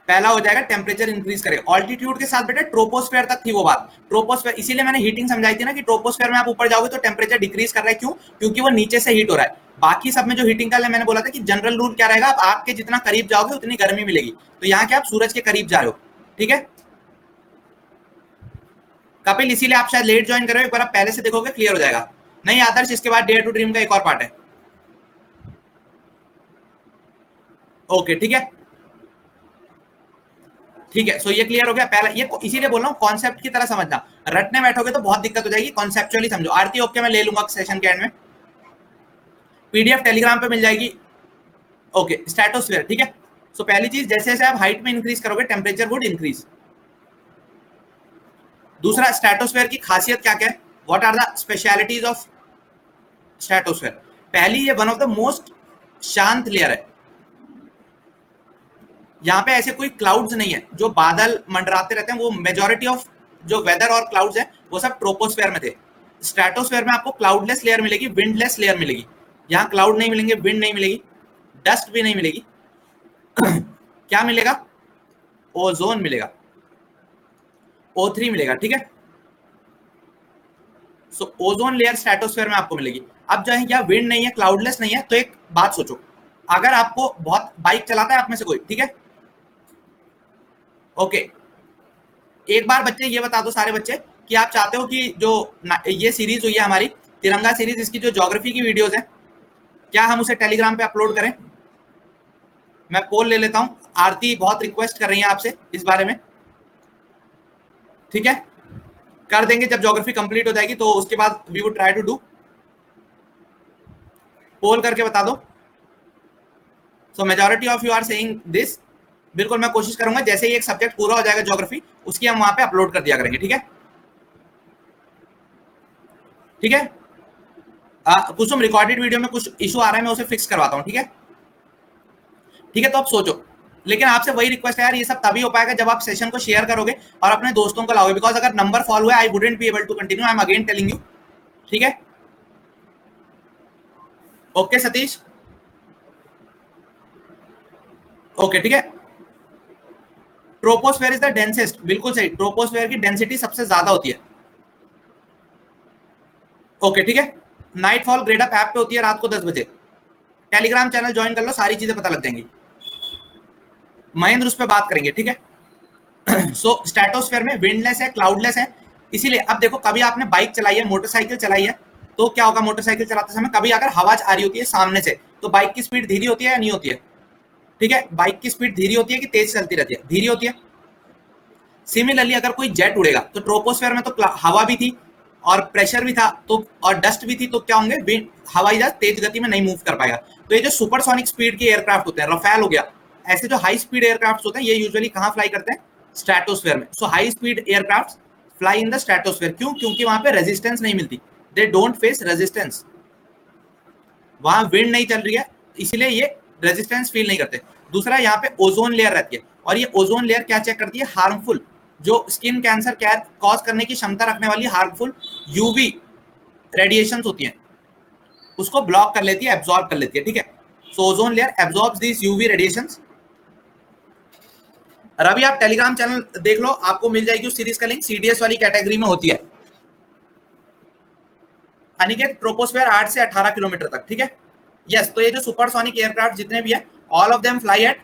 Speaker 1: पहला हो जाएगा टेम्परेचर इंक्रीज करे। ऑल्टीट्यूड के साथ बेटा ट्रोपोस्फेयर तक थी वो बात। ट्रोपोस्फेयर, इसीलिए मैंने हीटिंग समझाई थी ना कि ट्रोपोस्फेयर में आप ऊपर जाओगे तो टेम्परेचर डिक्रीज कर रहा है। क्यों? क्योंकि वो नीचे से हीट हो रहा है। बाकी सब में जो हीटिंग का मैंने बोला था कि जनरल रूल क्या रहेगा, आप आग के जितना करीब जाओगे उतनी गर्मी मिलेगी। तो यहाँ क्या आप सूरज के करीब जा रहे हो, ठीक है। कपिल इसीलिए आप शायद लेट ज्वाइन कर रहे हो, एक बार आप पहले से देखोगे क्लियर हो जाएगा। नहीं आदर्श, इसके बाद डेयर टू ड्रीम का एक और पार्ट है। ओके, ठीक है, ठीक है। सो ये क्लियर हो गया पहला। ये इसीलिए बोल रहा हूँ कॉन्सेप्ट की तरह समझना, रटने बैठोगे तो बहुत दिक्कत हो जाएगी। कॉन्सेप्चुअली समझो। आरती ओके, मैं ले लूंगा सेशन के एंड में, पीडीएफ टेलीग्राम पे मिल जाएगी। ओके, स्ट्रेटोस्फेयर, ठीक है। सो पहली चीज, जैसे जैसे आप हाइट में इंक्रीज करोगे टेम्परेचर वुड इंक्रीज। दूसरा, स्ट्रेटोस्फेयर की खासियत क्या क्या है, what are the specialities of stratosphere. पहली, ये वन ऑफ द मोस्ट शांत लेयर है। यहाँ पे ऐसे कोई क्लाउड्स नहीं है, जो बादल मंडराते रहते हैं, वो मेजोरिटी ऑफ जो वेदर और क्लाउड्स है वो सब ट्रोपोस्फेयर में थे। स्ट्रेटोस्फेयर में आपको क्लाउडलेस लेयर मिलेगी, विंडलेस लेयर मिलेगी। यहाँ क्लाउड नहीं मिलेंगे, विंड नहीं मिलेगी, डस्ट भी नहीं मिलेगी। क्या मिलेगा? ओजोन मिलेगा, O3 मिलेगा, ठीक है। सो ओजोन लेयर स्ट्रेटोस्फेयर में आपको मिलेगी। अब जो है, क्या विंड नहीं है, क्लाउडलेस नहीं है, तो एक बात सोचो, अगर आपको बहुत बाइक चलाता है आप में से कोई, ठीक है, ओके, एक बार बच्चे ये बता दो सारे बच्चे कि आप चाहते हो कि जो ये सीरीज हुई है हमारी तिरंगा सीरीज, इसकी जो ज्योग्राफी की वीडियोस है, क्या हम उसे टेलीग्राम पे अपलोड करें? मैं पोल ले लेता हूं। आरती बहुत रिक्वेस्ट कर रही है आपसे इस बारे में, ठीक है, कर देंगे जब ज्योग्राफी कंप्लीट हो जाएगी, तो उसके बाद we would try to do. Poll करके बता दो। So majority of you are saying this. बिल्कुल, मैं कोशिश करूंगा जैसे ही एक सब्जेक्ट पूरा हो जाएगा ज्योग्राफी, उसकी हम वहां पे अपलोड कर दिया करेंगे, ठीक है, ठीक है। कुछ रिकॉर्डेड वीडियो में कुछ इशू आ रहा है, मैं उसे फिक्स करवाता हूँ, ठीक है, ठीक है। तो आप सोचो, लेकिन आपसे वही रिक्वेस्ट है यार, ये सब तभी हो पाएगा जब आप सेशन को शेयर करोगे और अपने दोस्तों को लाओगे। बिकॉज अगर नंबर फॉल हुआ, I wouldn't be able to continue, I am again telling you, ठीक है। ओके सतीश, ओके, ठीक है। ट्रोपोस्फेयर इज द डेंसेस्ट, बिल्कुल सही, ट्रोपोस्फेयर की डेंसिटी सबसे ज्यादा होती है। ओके, ठीक है। नाइटफॉल ग्रेड अप ऐप पे होती है रात को 10 बजे। टेलीग्राम चैनल ज्वाइन कर लो, सारी चीजें पता लग जाएंगी। महेंद्र उस पर बात करेंगे, ठीक है। सो स्ट्रेटोस्फेयर में विंडलेस है, क्लाउडलेस है। इसीलिए अब देखो, कभी आपने बाइक चलाई है, मोटरसाइकिल चलाई है, तो क्या होगा, मोटरसाइकिल चलाते समय कभी अगर हवा आ रही होती है सामने से, तो बाइक की स्पीड धीरे होती है या नहीं होती है? ठीक है, बाइक की स्पीड धीरे होती है कि तेज चलती रहती है? धीरे होती है। सिमिलरली अगर कोई जेट उड़ेगा, तो ट्रोपोस्फेयर में तो हवा भी थी और प्रेशर भी था, तो और डस्ट भी थी, तो क्या होंगे, हवाई जहाज तेज गति में नहीं मूव कर पाएगा। तो ये जो सुपरसोनिक स्पीड के एयरक्राफ्ट होते हैं, रफेल हो गया, ऐसे जो हाई स्पीड एयरक्राफ्ट होते हैं, ये यूजुअली कहाँ फ्लाई करते हैं? स्ट्रेटोस्फेयर में। So high speed aircraft fly in the stratosphere. क्यों? क्योंकि वहां पे रेजिस्टेंस नहीं मिलती, दे डोंट फेस रेजिस्टेंस, वहां विंड नहीं चल रही है, इसलिए ये रेजिस्टेंस फील नहीं करते। दूसरा, यहाँ पे ओजोन लेयर रहती है, और ये ओजोन लेयर क्या चेक करती है? हार्मफुल, जो स्किन कैंसर कॉज करने की क्षमता रखने वाली हार्मफुल यूवी रेडिएशन होती हैं, उसको ब्लॉक कर लेती है, एब्जॉर्ब कर लेती है, ठीक है। सो ओजोन लेयर एब्जॉर्ब्स दीस यूवी रेडिएशंस। रवि, आप टेलीग्राम चैनल देख लो, आपको मिल जाएगी उस सीरीज का लिंक, सीडीएस वाली कैटेगरी में होती है। अनिकेत, ट्रोपोस्फेयर 8 से 18 किलोमीटर तक, ठीक है। यस, तो ये जो सुपरसोनिक एयरक्राफ्ट जितने भी है, all of them fly at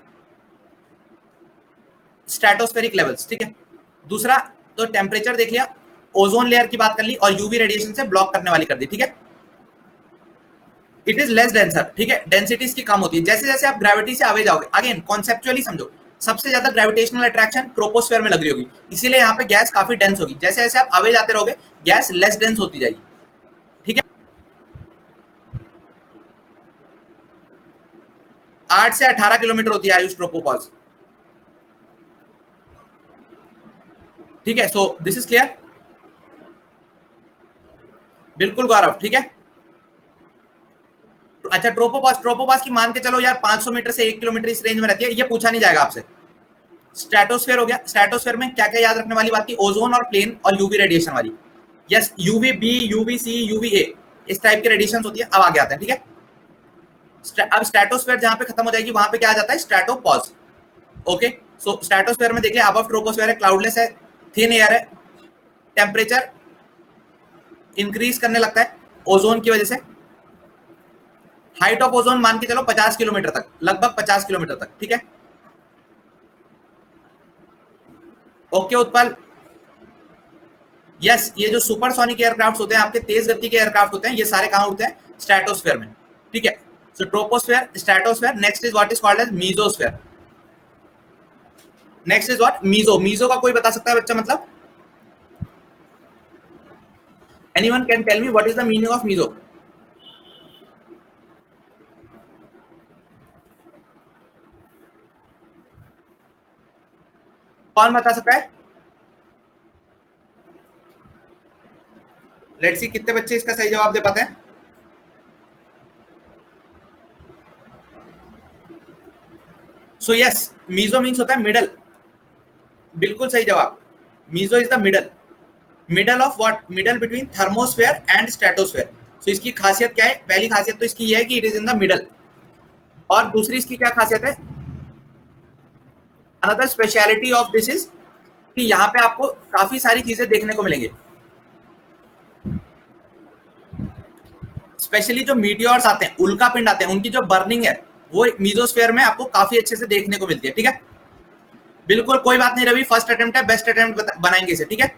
Speaker 1: stratospheric levels, ठीक है। दूसरा, तो टेम्परेचर देख लिया, ओजोन लेयर की बात कर ली, और यूवी रेडिएशन से ब्लॉक करने वाली कर दी, ठीक है। इट इज लेस डेंसर, ठीक है, डेंसिटी इसकी कम होती है। जैसे जैसे आप ग्रेविटी से आगे जाओगे, अगेन कॉन्सेप्चुअली समझो, सबसे ज्यादा ग्रेविटेशनल अट्रैक्शन ट्रोपोस्फेयर में लग रही होगी, इसीलिए यहाँ पे गैस काफी डेंस होगी। जैसे जैसे आप आगे जाते रहोगे, गैस लेस डेंस होती जाएगी, ठीक है। 8 से 18 किलोमीटर होती है आयुष ट्रोपोपॉज, ठीक है। सो दिस इज क्लियर, बिल्कुल गौरव, ठीक है। अच्छा ट्रोपोपास की मान के चलो यार 500 मीटर से 1 किलोमीटर इस रेंज में रहती है, ये पूछा नहीं जाएगा आपसे। स्ट्रेटोस्फेयर हो गया, स्ट्रेटोस्फेयर में क्या क्या याद रखने वाली बात थी, ओजोन और प्लेन और यूवी रेडिएशन वाली। Yes, UV B, UV C, UV A, इस टाइप की रेडिएशन होती है। अब आगे आते हैं, ठीक है। अब स्ट्रेटोस्फेयर जहां पे खत्म हो जाएगी वहां पे क्या आ जाता है, स्ट्रेटोपॉज। ओके, सो स्ट्रेटोस्फेयर में देखिए अबव ट्रोपोस्फेयर है, क्लाउडलेस है, थिन एयर है, टेम्परेचर इंक्रीज करने लगता है ओजोन की वजह से। हाइट ऑफ ओजोन मान के चलो 50 किलोमीटर तक, लगभग 50 किलोमीटर तक, ठीक है। ओके उत्पल, यस, ये जो सुपरसोनिक एयरक्राफ्ट होते हैं, आपके तेज गति के एयरक्राफ्ट होते हैं, ये सारे कहां उड़ते हैं, स्ट्रेटोस्फेयर में, ठीक है। So troposphere, stratosphere, next is what is called as mesosphere. Next is what, meso. Meso का कोई बता सकता है बच्चा, मतलब anyone can tell me what is the meaning of meso? कौन बता सकता है? लेट्स सी कितने बच्चे इसका सही जवाब दे पाते हैं। सो यस, मीजो मीन्स होता है मिडल, बिल्कुल सही जवाब। Meso is the middle, middle of what, middle between thermosphere and stratosphere. So इसकी खासियत क्या है, पहली खासियत तो इसकी ये है कि it is in the middle, और दूसरी इसकी क्या खासियत है, another speciality of this is कि यहाँ पे आपको काफी सारी चीजें देखने को मिलेंगी। स्पेशली जो मीटियोर्स आते हैं, उल्का पिंड आते हैं, उनकी जो बर्निंग है वो मीजोस्फेयर में आपको काफी अच्छे से देखने को मिलती है, ठीक है। बिल्कुल कोई बात नहीं रवि, फर्स्ट अटेम्प्ट है, बेस्ट अटेम्प्ट बनाएंगे इसे, ठीक है।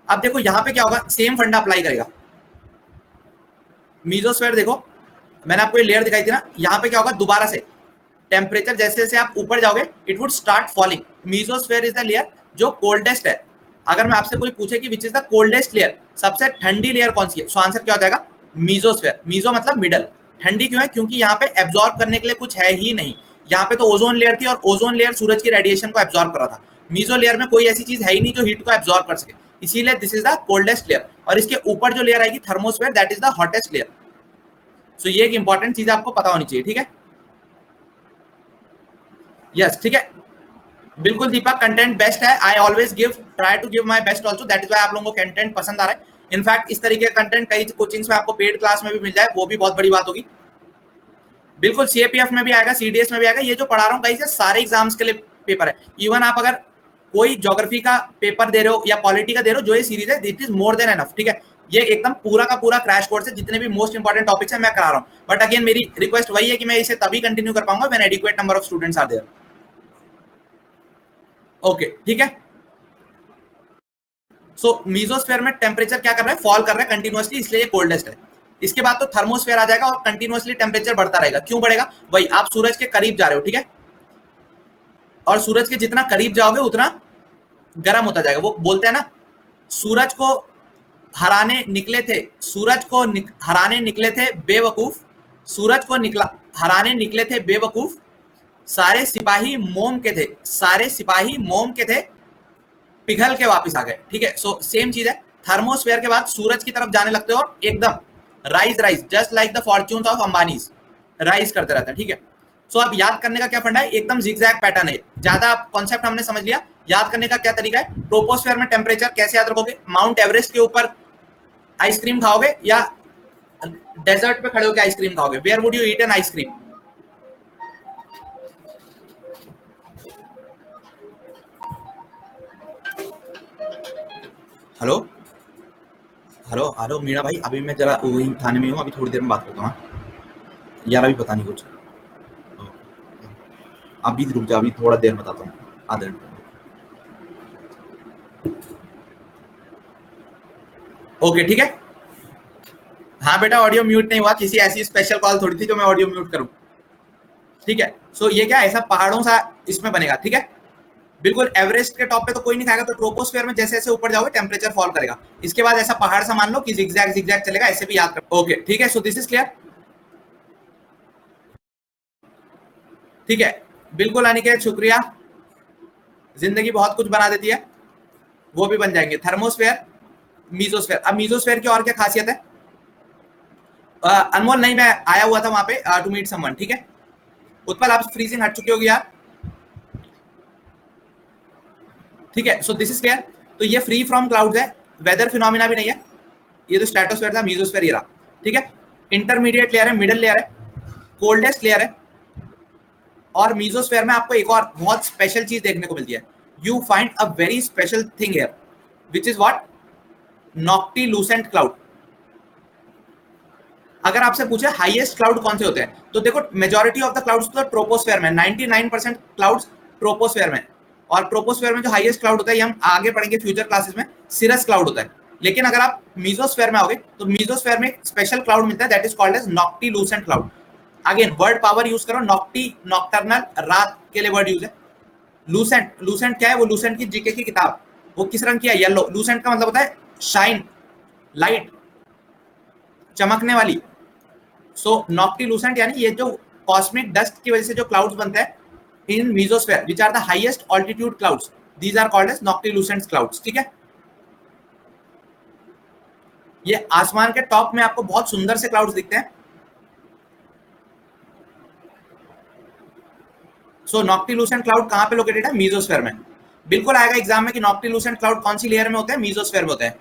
Speaker 1: अब देखो यहाँ पे क्या होगा, सेम फंडा अप्लाई करेगा। मीजोस्फेयर देखो, मैंने आपको ये लेयर दिखाई थी ना, यहाँ पे क्या होगा, दोबारा से टेम्परेचर जैसे जैसे आप ऊपर जाओगे it would start falling. Mesosphere is the layer जो कोल्डेस्ट है। अगर मैं आपसे कोई पूछे कि which is the coldest layer, सबसे ठंडी लेयर कौन सी है, सो आंसर क्या हो जाएगा, मीजोस्फेयर। मीजो मतलब मिडल। ठंडी क्यों है, क्योंकि यहाँ पे एब्जॉर्ब करने के लिए कुछ है ही नहीं। यहाँ पे तो ओजोन लेयर थी और ओजोन लेयर सूरज की रेडिएशन को एब्जॉर्ब कर रहा था। मीजो लेयर में कोई ऐसी चीज है ही नहीं जो हीट को एब्जॉर्ब कर सके, इसीलिए this is the coldest layer. और इसके ऊपर जो लेयर आएगी thermosphere, that is the hottest layer. So ये एक इंपॉर्टेंट चीज आपको पता होनी चाहिए, ठीक है। यस, ठीक है, बिल्कुल दीपक, कंटेंट बेस्ट है। I always give, try to give my best also, that is why आप लोगों को कंटेंट पसंद आ रहा है। इनफैक्ट इस तरीके का कंटेंट कई कोचिंग्स में आपको पेड क्लास में भी मिल जाए, वो भी बहुत बड़ी बात होगी। बिल्कुल सीएपीएफ में भी आएगा, सीडीएस में भी आएगा। ये जो पढ़ा रहा हूँ गाइस, सारे एग्जाम्स के लिए पेपर है। इवन आप अगर कोई ज्योग्राफी का पेपर दे रहे हो या पॉलिटी का दे रहे हो, जो ये सीरीज है that is more than enough, ठीक है। ये एकदम पूरा का पूरा क्रैश कोर्स है, जितने भी मोस्ट इंपॉर्टेंट टॉपिक्स है मैं करा रहा हूँ। बट अगेन मेरी रिक्वेस्ट वही है कि मैं इसे तभी कंटिन्यू कर पाऊंगा when adequate number of students are there. Okay, ठीक है। सो मीजोस्फेयर में टेम्परेचर क्या कर रहा है, फॉल कर रहा है कंटिन्यूअसली, इसलिए ये कोल्डेस्ट है। इसके बाद तो थर्मोस्फेयर आ जाएगा और कंटिन्यूअसली टेम्परेचर बढ़ता रहेगा। क्यों बढ़ेगा, वही आप सूरज के करीब जा रहे हो, ठीक है, और सूरज के जितना करीब जाओगे उतना गर्म होता जाएगा। वो बोलते हैं ना, सूरज को हराने निकले थे, सूरज को हराने निकले थे बेवकूफ, सूरज को हराने निकले थे बेवकूफ, सारे सिपाही मोम के थे, सारे सिपाही मोम के थे, पिघल के वापस आ गए, ठीक है। सो सेम चीज है, थर्मोस्फेयर के बाद सूरज की तरफ जाने लगते हो और एकदम rise rise, just like the fortunes of Ambanis, rise करते रहता है, ठीक है। सो अब याद करने का क्या फंडा है, एकदम जिगजैग पैटर्न है। ज्यादा कॉन्सेप्ट हमने समझ लिया, याद करने का क्या तरीका है, ट्रोपोस्फेयर में टेम्परेचर कैसे याद रखोगे, माउंट एवरेस्ट के ऊपर आइसक्रीम खाओगे या डेजर्ट पे खड़े होकर आइसक्रीम खाओगे, where would you eat an ice cream? Hello hello hello Meera भाई, अभी मैं जरा वही थाने में हूँ, अभी थोड़ी देर में बात करता हूँ। यार अभी पता नहीं कुछ, अभी रुक जा, अभी थोड़ा देर बताता हूँ, आधे घंटे। ओके, ठीक है। हाँ बेटा, ऑडियो म्यूट नहीं हुआ, किसी ऐसी स्पेशल कॉल थोड़ी थी जो मैं ऑडियो म्यूट करूँ, ठीक है। सो ये क्या ऐसा पहाड़ों सा इसमें बनेगा, ठीक है। बिल्कुल एवरेस्ट के टॉप पे तो कोई नहीं खाएगा, तो ट्रोपोस्फेयर में जैसे जैसे ऊपर जाओगे टेम्परेचर फॉल करेगा। इसके बाद ऐसा पहाड़ सा मान लो कि जिगजैग जिगजैग चलेगा, ऐसे भी याद कर। ओके, ठीक है, सो दिस इज क्लियर, ठीक है। बिल्कुल अनिकेत, शुक्रिया। जिंदगी बहुत कुछ बना देती है, वो भी बन जाएंगे। Thermosphere, mesosphere. अब मीजोस्फेयर की और क्या खासियत है, अनमोल नहीं, मैं आया हुआ था वहां पे टू मीट समवन, ठीक है। उत्पल आप फ्रीजिंग हट चुके होगी यार, ठीक है। सो दिस इज क्लियर। तो ये फ्री फ्रॉम क्लाउड्स है, वेदर फिनोमिना भी नहीं है। ये तो स्ट्रेटोस्फेयर था, मीजोस्फेयर ये रहा, ठीक है। इंटरमीडिएट लेयर है, मिडिल लेयर है, कोल्डेस्ट लेयर है। और मीजोस्फेयर में आपको एक और बहुत स्पेशल चीज देखने को मिलती है। You find a very special thing here, which is what, noctilucent cloud. अगर आपसे पूछे हाईएस्ट क्लाउड कौन से होते हैं, तो देखो मेजॉरिटी ऑफ द क्लाउड्स तो ट्रोपोस्फेयर में, 99% क्लाउड्स ट्रोपोस्फेयर में। और ट्रोपोस्फेयर में जो हाईएस्ट क्लाउड होता है, ये हम आगे पढ़ेंगे फ्यूचर क्लासेस में, सिरस क्लाउड होता है। लेकिन अगर आप मीजोस्फेयर में आओगे तो मीजोस्फेयर में एक स्पेशल क्लाउड मिलता है, that is called as noctilucent cloud. Again word power use करो, नॉक्टी नॉक्टर्नल, रात के लिए वर्ड यूज है। लूसेंट, लूसेंट क्या है, वो लूसेंट की जीके की किताब, वो किस रंग की है, येलो। लूसेंट का मतलब होता है शाइन, लाइट, चमकने वाली। सो नॉक्टिलूसेंट यानी ये जो कॉस्मिक डस्ट की वजह से जो क्लाउड्स बनते हैं in mesosphere, which are the highest altitude clouds, these are called as noctilucent clouds, ठीक है। ये आसमान के टॉप में आपको बहुत सुंदर से क्लाउड्स दिखते हैं। सो नॉक्टिलूसेंट क्लाउड कहां पे लोकेटेड है, मीजोस्फेयर में। बिल्कुल आएगा एग्जाम में कि नॉक्टिलूसेंट क्लाउड कौन सी लेयर में होते हैं, मीजोस्फेयर में होते हैं,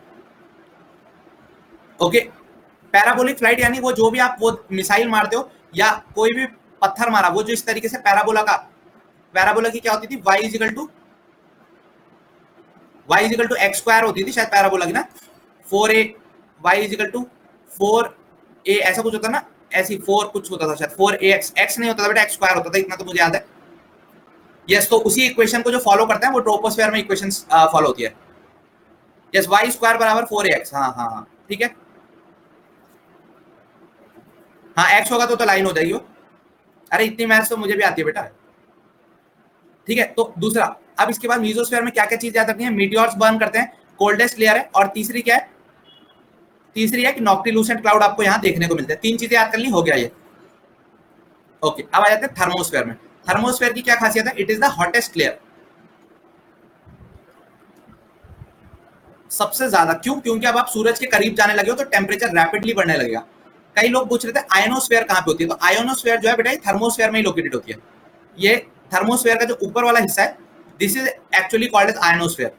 Speaker 1: ओके। पैराबोलिक फ्लाइट यानी वो जो भी आप वो मिसाइल मारते हो या कोई भी पत्थर मारा, वो जो इस तरीके से पैराबोला का, पैराबोला की क्या होती थी, y equal to x square होती थी शायद पैराबोला की ना, 4a, y equal to 4a, ऐसा कुछ होता ना, ऐसी 4 कुछ होता था शायद, 4ax, x नहीं होता था बेटा, एक्स स्क्वायर होता था, इतना तो मुझे याद है। यस, तो उसी इक्वेशन को जो फॉलो करते हैं वो ट्रोपोस्फेयर में इक्वेशन फॉलो होती है। यस, वाई स्क्वायर बराबर 4ax, हाँ हाँ हाँ, ठीक है। हाँ एक्स होगा तो लाइन हो जाएगी वो। अरे इतनी मैथ्स तो मुझे भी आती है बेटा, ठीक है। तो दूसरा, अब इसके बाद मीजोस्फेयर में क्या क्या चीज याद रखनी है, मीटियोर्स बर्न करते हैं, कोल्डेस्ट लेयर है, और तीसरी क्या है, तीसरी है कि नॉक्टिलूसेंट क्लाउड आपको यहाँ देखने को मिलते हैं। तीन चीजें याद कर ली, हो गया ये, ओके। अब आ जाते हैं थर्मोस्फेयर में। थर्मोस्फेयर की क्या खासियत है, it is the hottest layer. सबसे ज्यादा क्यों, क्योंकि अब आप सूरज के करीब जाने लगे हो तो टेम्परेचर रैपिडली बढ़ने लगेगा। कई लोग पूछ रहे थे आयोनोस्फेयर कहाँ पे होती है, तो आयोनोस्फेयर जो है बेटा थर्मोस्फेयर में ही लोकेटेड होती है। ये थर्मोस्फेयर का जो ऊपर वाला हिस्सा है, this is actually called as ionosphere.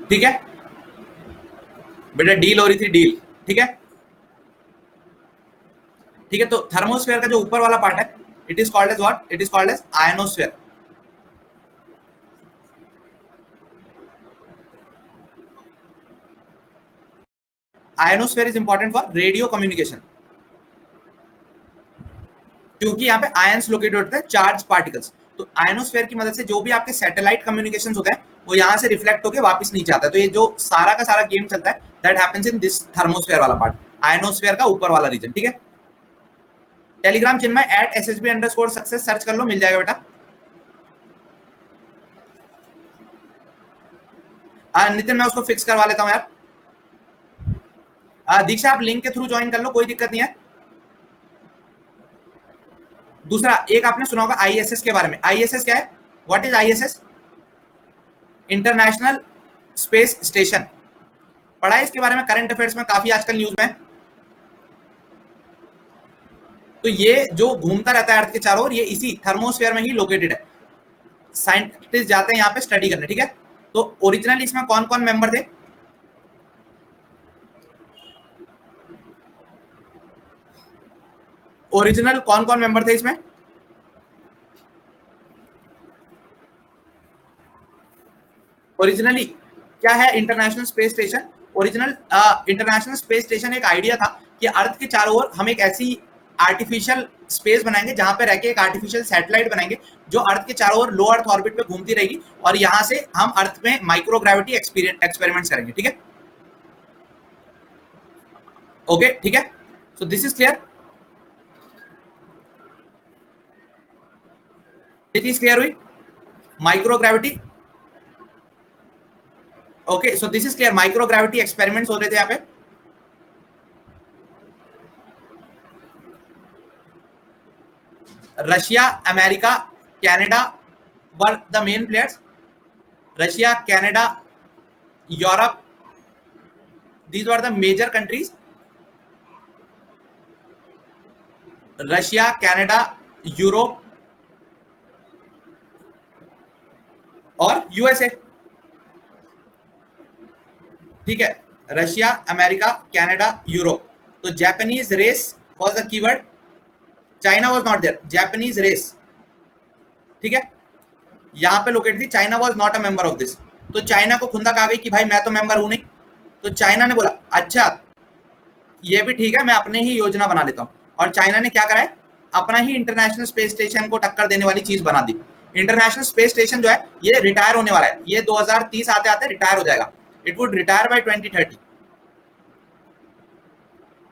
Speaker 1: ठीक है बेटा, डील हो रही थी, डील, ठीक है। ठीक है, तो थर्मोस्फेयर का जो ऊपर वाला पार्ट है, it is called as what, it is called as ionosphere. Ionosphere is important for radio communication, क्योंकि यहाँ पे आयंस लोकेटेड होते हैं, चार्ज पार्टिकल्स। तो आयनोस्फेयर की मदद से जो भी आपके सैटेलाइट कम्युनिकेशन होते हैं वो यहाँ से रिफ्लेक्ट होकर वापस नीचे आता है। तो ये जो सारा का सारा गेम चलता है, that happens in this thermosphere वाला पार्ट, आयनोस्फेयर का ऊपर वाला रीजन, ठीक है। टेलीग्राम चिन्मय @ssb_सक्सेस सर्च कर लो, मिल जाएगा बेटा। नितिन मैं उसको फिक्स करवा लेता हूँ यार। दीक्षा आप लिंक के थ्रू ज्वाइन कर लो, कोई दिक्कत नहीं है। दूसरा, एक आपने सुना होगा आईएसएस के बारे में। आईएसएस क्या है, what is ISS, international space station. पढ़ा है इसके बारे में, करंट अफेयर्स में काफी आजकल न्यूज में। तो ये जो घूमता रहता है अर्थ के चारों ओर, ये इसी थर्मोस्फेयर में ही लोकेटेड है। साइंटिस्ट जाते हैं यहाँ पे स्टडी करने, ठीक है। तो ओरिजिनली इसमें कौन कौन मेंबर थे, ओरिजिनल कौन कौन मेंबर थे इसमें, ओरिजिनली क्या है international space station? Original international space station एक आइडिया था कि अर्थ के चारों ओर हम एक ऐसी आर्टिफिशियल स्पेस बनाएंगे जहां पे रह के एक आर्टिफिशियल सैटेलाइट बनाएंगे जो अर्थ के चारों ओर लो अर्थ ऑर्बिट पे घूमती रहेगी और यहां से हम अर्थ में माइक्रोग्रेविटी एक्सपेरिमेंट्स करेंगे। ठीक है, ओके ठीक है, सो दिस इज क्लियर, ये चीज क्लियर हुई microgravity. Okay so this is clear, microgravity experiments हो रहे थे यहाँ पे। Russia, America, Canada were the main players. Russia, Canada, Europe, these were the major countries। Russia, Canada, Europe और यूएसए। ठीक है, रशिया, अमेरिका, कनाडा, यूरोप। तो Japanese race was the keyword, China was not there, Japanese race. ठीक है, यहां पे लोकेट थी, China was not a member of this. तो चाइना को खुंदक आ गई कि भाई मैं तो मेंबर हूं नहीं। तो चाइना ने बोला अच्छा ये भी ठीक है, मैं अपने ही योजना बना लेता हूं। और चाइना ने क्या करा है, अपना ही इंटरनेशनल स्पेस स्टेशन को टक्कर देने वाली चीज बना दी। इंटरनेशनल स्पेस स्टेशन जो है ये रिटायर होने वाला है, ये 2030 आते आते रिटायर हो जाएगा। इट वुड रिटायर बाय 2030,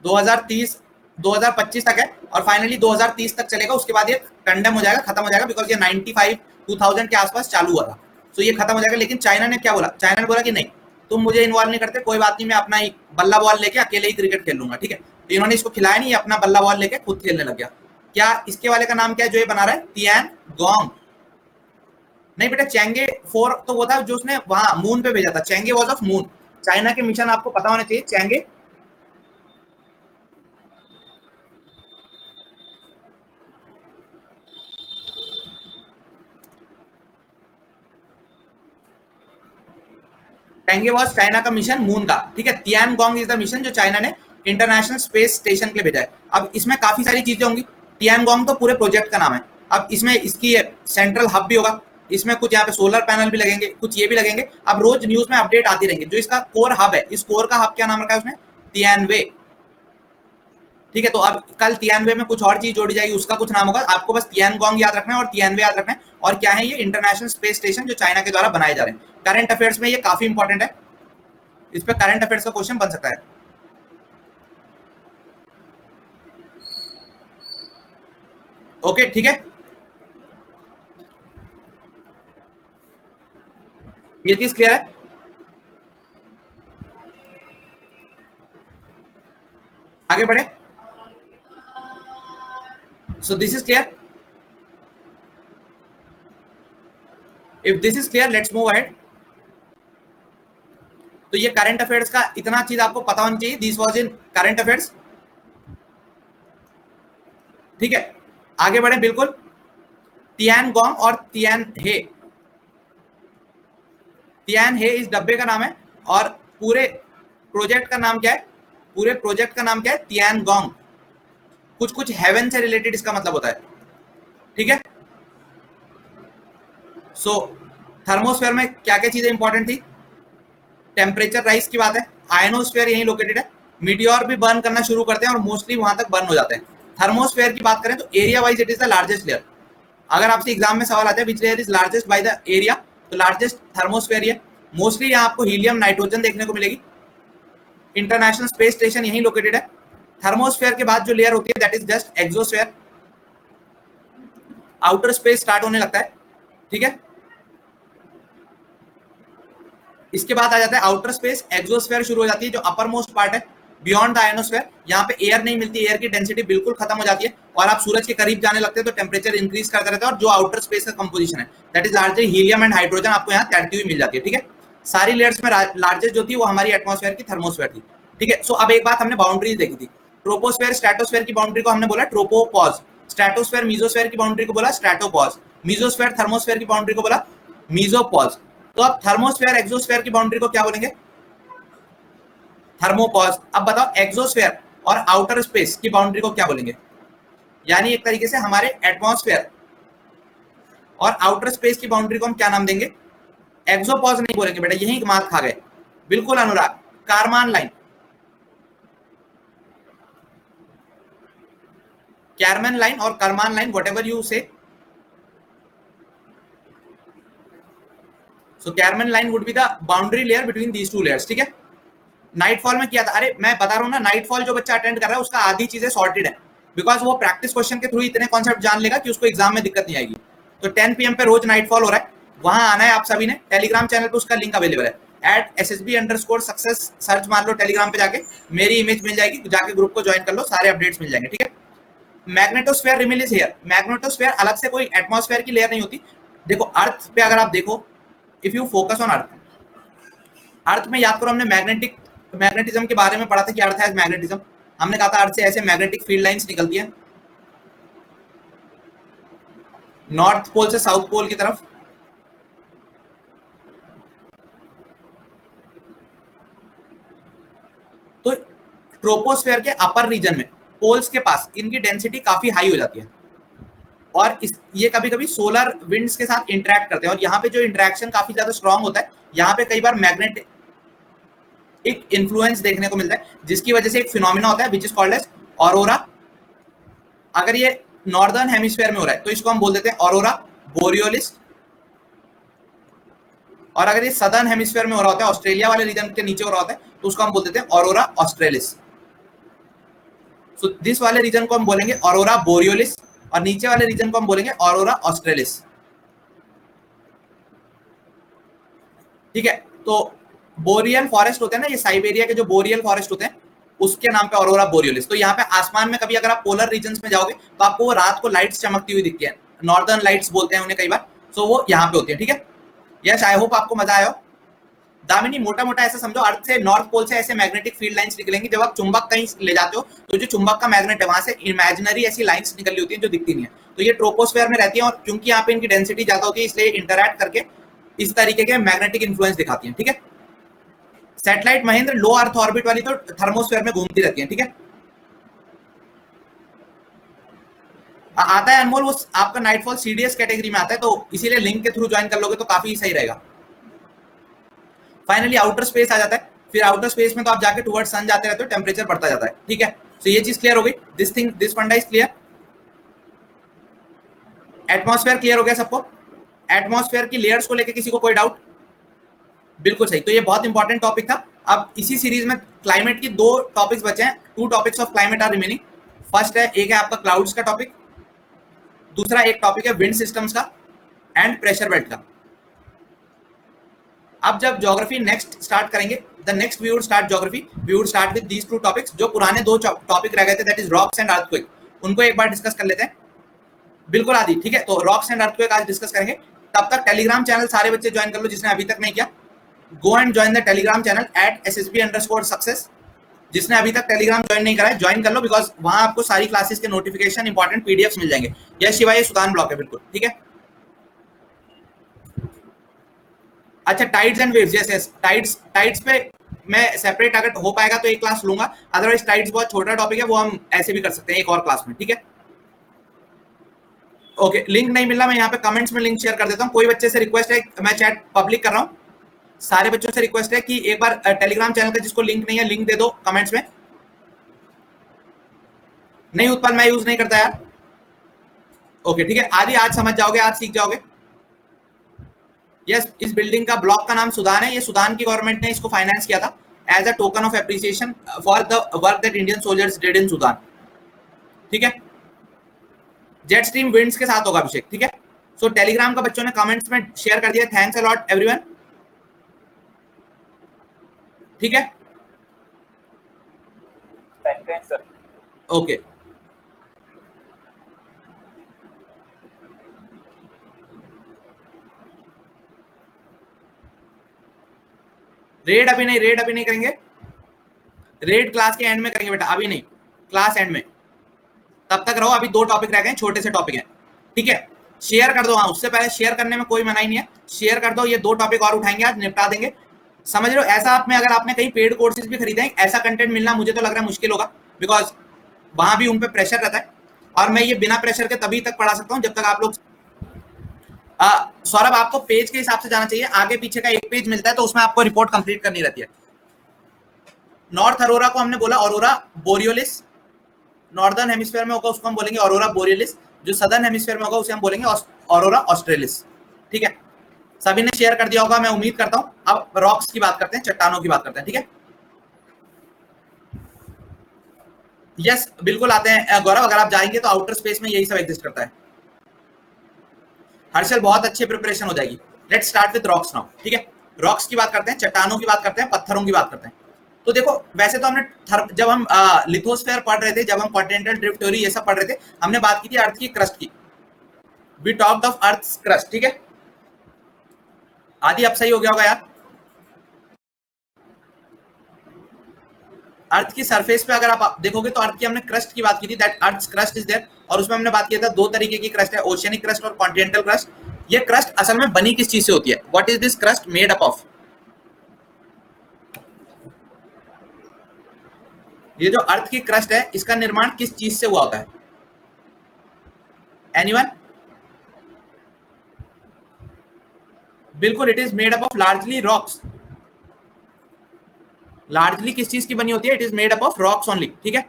Speaker 1: 2030 2025 तक है और फाइनली 2030 तक चलेगा। उसके बाद ये कंडेम हो जाएगा, खत्म हो जाएगा, बिकॉज ये 95 2000 के आसपास चालू हुआ था, तो ये खत्म हो जाएगा। लेकिन चाइना ने क्या बोला, चाइना ने बोला कि नहीं तुम मुझे इन्वॉल्व नहीं करते, कोई बात नहीं, मैं अपना ही बल्ला बॉल लेके अकेले ही क्रिकेट खेल लूंगा। ठीक है, तो इन्होंने इसको खिलाया नहीं, अपना बल्ला बॉल लेके खुद खेलने लग गया। क्या इसके वाले का नाम क्या है जो ये बना रहा है, तियान गोंग? नहीं बेटा, चेंगे 4 तो वो था जो उसने वहां मून पे भेजा था, चेंगे वॉज ऑफ मून। चाइना के मिशन आपको पता होना चाहिए, चेंगे चेंगे वॉज चाइना का मिशन मून का। ठीक है, Tian gong is the mission जो चाइना ने इंटरनेशनल स्पेस स्टेशन के लिए भेजा है। अब इसमें काफी सारी चीजें होंगी, तियान गोंग तो पूरे प्रोजेक्ट का नाम है। अब इसमें इसकी सेंट्रल हब भी होगा, इसमें कुछ यहाँ पे सोलर पैनल भी लगेंगे, कुछ ये भी लगेंगे। अब रोज न्यूज में अपडेट आती रहेंगे। जो इसका कोर हब है, इस कोर का हब क्या नाम रखा है उसने, तियानवे। ठीक है, तो अब कल तियानवे में कुछ और चीज जोड़ी जाएगी, उसका कुछ नाम होगा। आपको बस तियानगोंग याद रखना है और तियानवे याद रखना है। और क्या है ये, इंटरनेशनल स्पेस स्टेशन जो चाइना के द्वारा बनाए जा रहे हैं। करंट अफेयर्स में ये काफी इंपॉर्टेंट है, इस पर करंट अफेयर्स का क्वेश्चन बन सकता है। ओके ठीक है, ये चीज क्लियर है। आगे बढ़े, सो this is clear. If this is clear let's move ahead. तो ये करंट अफेयर्स का इतना चीज आपको पता होनी चाहिए, this was in current affairs. ठीक है, आगे बढ़े बिल्कुल। तियानगोंग और तियानहे, तियानहे इस डब्बे का नाम है और पूरे प्रोजेक्ट का नाम क्या है, पूरे प्रोजेक्ट का नाम क्या है, तियानगोंग। कुछ कुछ हेवन से रिलेटेड इसका मतलब होता है। ठीक है, सो थर्मोस्फेयर में क्या क्या चीजें इंपॉर्टेंट थी, टेम्परेचर राइज की बात है, आयनोस्फेयर यहीं लोकेटेड है, मीटियोर भी बर्न करना शुरू करते हैं और मोस्टली वहां तक बर्न हो जाते हैं। थर्मोस्फेयर की बात करें तो area wise it is the largest layer. अगर आपसे एग्जाम में सवाल आता है which layer is largest by the area, तो लार्जेस्ट थर्मोस्फेयर है। मोस्टली यहाँ आपको हीलियम नाइट्रोजन देखने को मिलेगी। इंटरनेशनल स्पेस स्टेशन यहीं लोकेटेड है। थर्मोस्फेयर के बाद जो लेयर होती है that is just exosphere, outer space start होने लगता है। ठीक है, इसके बाद आ जाता है आउटर स्पेस, एक्सोस्फेयर शुरू हो जाती है जो अपर मोस्ट पार्ट है बियॉन्ड द आयनोस्फेयर। यहाँ पे एयर नहीं मिलती, एयर की डेंसिटी बिल्कुल खत्म हो जाती है और आप सूरज के करीब जाने लगते हैं तो टेम्परेचर इंक्रीज करता रहता है। और जो आउटर स्पेस का कंपोजिशन है that is largely helium and hydrogen आपको यहाँ तैरती हुई मिल जाती है। ठीक है, सारी लेयर्स में लार्जेस्ट जो थी वो हमारी एटमॉस्फेयर की थर्मोस्फेयर थी। ठीक है, सो अब एक बात हमने बाउंड्रीज देखी थी, ट्रोपोस्फेयर स्ट्रेटोस्फेयर की बाउंड्री को हमने बोला ट्रोपोपॉज, स्ट्रेटोस्फेयर मीजोस्फेयर की बाउंड्री को बोला स्ट्रेटोपॉज, मीजोस्फेयर थर्मोस्फेयर की बाउंड्री को बोला मीजोपॉज। तो अब थर्मोस्फेयर एक्सोस्फेयर की बाउंड्री को क्या बोलेंगे, थर्मोपॉज। अब बताओ एक्सोस्फेयर और आउटर स्पेस की बाउंड्री को क्या बोलेंगे, यानी एक तरीके से हमारे एटमॉस्फेयर और आउटर स्पेस की बाउंड्री को हम क्या नाम देंगे, एक्सोपॉज नहीं बोलेंगे बेटा, यही मात खा गए। बिल्कुल Anurag, Karman line, Karman line और Karman line, whatever you say. So Karman line would be the boundary layer between these two layers, ठीक है। नाइटफॉल में किया था, अरे मैं बता रहा हूँ ना, नाइटफॉल जो बच्चा अटेंड कर रहा है उसका आधी चीजें सॉर्टेड है, बिकॉज वो प्रैक्टिस क्वेश्चन के थ्रू इतने कॉन्सेप्ट जान लेगा कि उसको एग्जाम में दिक्कत नहीं आएगी। तो 10 PM पे रोज नाइटफॉल हो रहा है, वहां आना है आप सभी ने। टेलीग्राम चैनल पे उसका लिंक अवेलेबल है, @SSB_success सर्च मार लो टेलीग्राम पे जाके, मेरी इमेज मिल जाएगी, जाके ग्रुप को ज्वाइन कर लो, सारे अपडेट्स मिल जाएंगे, ठीक है। Magnetosphere रिमिल is here. मैग्नेटोस्फेयर अलग से कोई एटमॉस्फेयर की लेयर नहीं होती। देखो अर्थ पे अगर आप देखो, if you focus on earth, earth में याद करो हमने मैग्नेटिज्म के बारे में पढ़ा था कि अर्थ है मैग्नेटिज्म। हमने कहा था अर्थ से ऐसे मैग्नेटिक फील्ड लाइंस निकलती है नॉर्थ पोल से साउथ पोल की तरफ। तो ट्रोपोस्फेयर के अपर रीजन में पोल्स के पास इनकी डेंसिटी काफी हाई हो जाती है, और ये कभी कभी सोलर विंड्स के साथ इंटरेक्ट करते हैं, और यहाँ पे जो इंटरेक्शन काफी ज्यादा स्ट्रांग होता है, यहाँ पे कई बार मैग्नेटिक एक इन्फ्लुएंस देखने को मिलता है, जिसकी वजह से एक फिनोमिना होता है which is called as aurora. अगर ये नॉर्दर्न हेमिस्फीयर में हो रहा है तो इसको हम बोल देते हैं ऑरोरा बोरियोलिस, और अगर ये सदर्न हेमिस्फीयर में हो रहा होता है, ऑस्ट्रेलिया वाले रीजन के नीचे हो रहा होता है, तो उसको हम बोल देते हैं ऑरोरा ऑस्ट्रेलिस। सो दिस वाले रीजन को हम बोलेंगे ऑरोरा बोरियोलिस, और नीचे वाले रीजन को हम बोलेंगे ऑरोरा ऑस्ट्रेलिस, ठीक है। तो बोरियल फॉरेस्ट होते हैं ना, ये साइबेरिया के जो बोरियल फॉरेस्ट होते हैं, उसके नाम पे ऑरोरा बोरियोलिस। तो यहाँ पे आसमान में कभी अगर आप पोलर रीजन्स में जाओगे तो आपको वो रात को लाइट्स चमकती हुई दिखती है, नॉर्दर्न लाइट्स बोलते हैं उन्हें कई बार, सो वो यहाँ पे होती है, ठीक है। यस, आई होप आपको मजा आया हो। दामिनी मोटा मोटा ऐसा समझो, अर्थ से नॉर्थ पोल से ऐसे मैग्नेटिक फील्ड लाइंस निकलेंगी। जब आप चुंबक कहीं ले जाते हो तो जो चुंबक का मैग्नेट है वहां से इमेजिनरी ऐसी लाइंस निकली होती हैं जो दिखती नहीं है, तो ये ट्रोपोस्फेयर में रहती है, और क्योंकि यहाँ पे इनकी डेंसिटी ज्यादा होती है इसलिए इंटरैक्ट करके इस तरीके के मैग्नेटिक इन्फ्लुएंस दिखाती है, ठीक है। सैटेलाइट महेंद्र लो अर्थ ऑर्बिट वाली तो थर्मोस्फेयर में घूमती रहती है, ठीक है। आता है अनमोल, वो आपका नाइटफॉल CDS कैटेगरी में आता है, तो इसीलिए लिंक के थ्रू ज्वाइन कर लोगे तो काफी सही रहेगा। फाइनली आउटर स्पेस आ जाता है, फिर आउटर स्पेस में तो आप जाके टुवर्ड्स सन जाते रहते हो, टेम्परेचर बढ़ता जाता है, ठीक है। तो ये चीज क्लियर हो गई, दिस फंडा इज क्लियर। एटमॉस्फेयर क्लियर हो गया सबको। एटमॉस्फेयर की लेयर्स को लेकर किसी को कोई डाउट? बिल्कुल सही, तो ये बहुत इंपॉर्टेंट टॉपिक था। अब इसी सीरीज में क्लाइमेट की 2 टॉपिक्स बचे हैं, 2 topics of climate are remaining. First है, एक है आपका क्लाउड्स का टॉपिक, दूसरा एक टॉपिक है विंड सिस्टम्स का एंड प्रेशर बेल्ट का। अब जब ज्योग्राफी नेक्स्ट स्टार्ट करेंगे, the next we would start geography, we would start with these 2 topics. जो पुराने 2 टॉपिक रह गए थे, that is rocks and earthquake, उनको एक बार डिस्कस कर लेते हैं। बिल्कुल आदि, ठीक है। तो रॉक्स एंड अर्थक्वेक आज डिस्कस करेंगे। तब तक टेलीग्राम चैनल सारे बच्चे ज्वाइन कर लो जिसने अभी तक नहीं किया। Go and join the Telegram channel @SSB_success। जिसने अभी तक टेलीग्राम ज्वाइन नहीं करा है ज्वाइन कर लो, बिकॉज वहां आपको सारी क्लासेस के नोटिफिकेशन, इंपॉर्टेंट PDFs मिल जाएंगे। यह शिवाय ये सुदान ब्लॉक है, बिल्कुल ठीक है। अच्छा, tides and waves, yes yes, tides पे मैं सेपरेट अगर हो पाएगा तो एक क्लास लूंगा, अदरवाइज टाइड्स बहुत छोटा टॉपिक है, वो हम ऐसे भी कर सकते हैं एक और क्लास में, ठीक है। ओके, लिंक नहीं मिल रहा, मैं यहाँ पे कमेंट्स में लिंक शेयर कर देता हूँ। कोई बच्चे से रिक्वेस्ट है, मैं चैट पब्लिक कर रहा हूँ, सारे बच्चों से रिक्वेस्ट है कि एक बार टेलीग्राम चैनल का जिसको लिंक नहीं है लिंक दे दो कमेंट्स में। नहीं उत्पल, मैं यूज नहीं करता यार। ओके ठीक है, आदि आज समझ जाओगे, आज सीख जाओगे। यस, इस बिल्डिंग का ब्लॉक का नाम सुदान है। ये सुदान की गवर्नमेंट ने इसको फाइनेंस किया था as a token of appreciation for the work that Indian soldiers did in Sudan, ठीक है। जेट स्ट्रीम विंड्स के साथ होगा अभिषेक, ठीक है। सो टेलीग्राम का बच्चों ने कमेंट्स में शेयर कर दिया, थैंक्स अ लॉट एवरीवन, ठीक है।
Speaker 2: Thank you sir.
Speaker 1: Okay, red अभी नहीं करेंगे, रेड क्लास के एंड में करेंगे बेटा, अभी नहीं, क्लास एंड में। तब तक रहो, अभी 2 टॉपिक रह गए, छोटे से टॉपिक हैं, ठीक है। शेयर कर दो, हाँ उससे पहले शेयर करने में कोई मनाही नहीं है, शेयर कर दो। ये 2 टॉपिक और उठाएंगे आज, निपटा देंगे, समझ रहे हो। ऐसा आप में अगर आपने कहीं पेड कोर्सेज भी खरीदे हैं, ऐसा कंटेंट मिलना मुझे तो लग रहा है मुश्किल होगा, बिकॉज वहां भी उन पे प्रेशर रहता है, और मैं ये बिना प्रेशर के तभी तक पढ़ा सकता हूँ जब तक आप लोग सौरभ आपको पेज के हिसाब से जाना चाहिए, आगे पीछे का एक पेज मिलता है तो उसमें आपको रिपोर्ट कंप्लीट करनी रहती है। नॉर्थ अरोरा को हमने बोला ऑरोरा बोरियोलिस, नॉर्दर्न हेमिस्फीयर में होगा उसको हम बोलेंगे ऑरोरा बोरियोलिस, जो सदर्न हेमिस्फीयर में होगा उसे हम बोलेंगे ऑरोरा ऑस्ट्रेलिस। ठीक है, सभी ने शेयर कर दिया होगा मैं उम्मीद करता हूं। अब रॉक्स की बात करते हैं, चट्टानों की बात करते हैं। ठीक है, यस बिल्कुल आते हैं गौरव, अगर आप जाएंगे तो आउटर स्पेस में यही सब एग्जिस्ट करता है। हर्षल बहुत अच्छी प्रिपरेशन हो जाएगी। Let's start with rocks now. ठीक है, रॉक्स की बात करते हैं, चट्टानों की बात करते हैं, पत्थरों की बात करते हैं। तो देखो वैसे तो हमने जब हम लिथोस्फेयर पढ़ रहे थे, जब हम कॉन्टिनेंटल ड्रिफ्ट थ्योरी ये सब पढ़ रहे थे, हमने बात की थी अर्थ की क्रस्ट की। We talked of earth crust. ठीक है, आदि अब सही हो गया होगा यार। अर्थ की सरफेस पे अगर आप देखोगे तो अर्थ की हमने क्रस्ट की बात की थी, that earth crust is there, और उसमें हमने बात किया था दो तरीके की क्रस्ट है, ओशियनिक क्रस्ट और कॉन्टिनेंटल क्रस्ट। ये क्रस्ट असल में बनी किस चीज से होती है? What is this crust made up of? ये जो अर्थ की क्रस्ट है इसका निर्माण किस चीज से हुआ होता है? एनीवन? बिल्कुल, it is made up of largely rocks. Largely किस चीज की बनी होती है? It is made up of rocks only. ठीक है,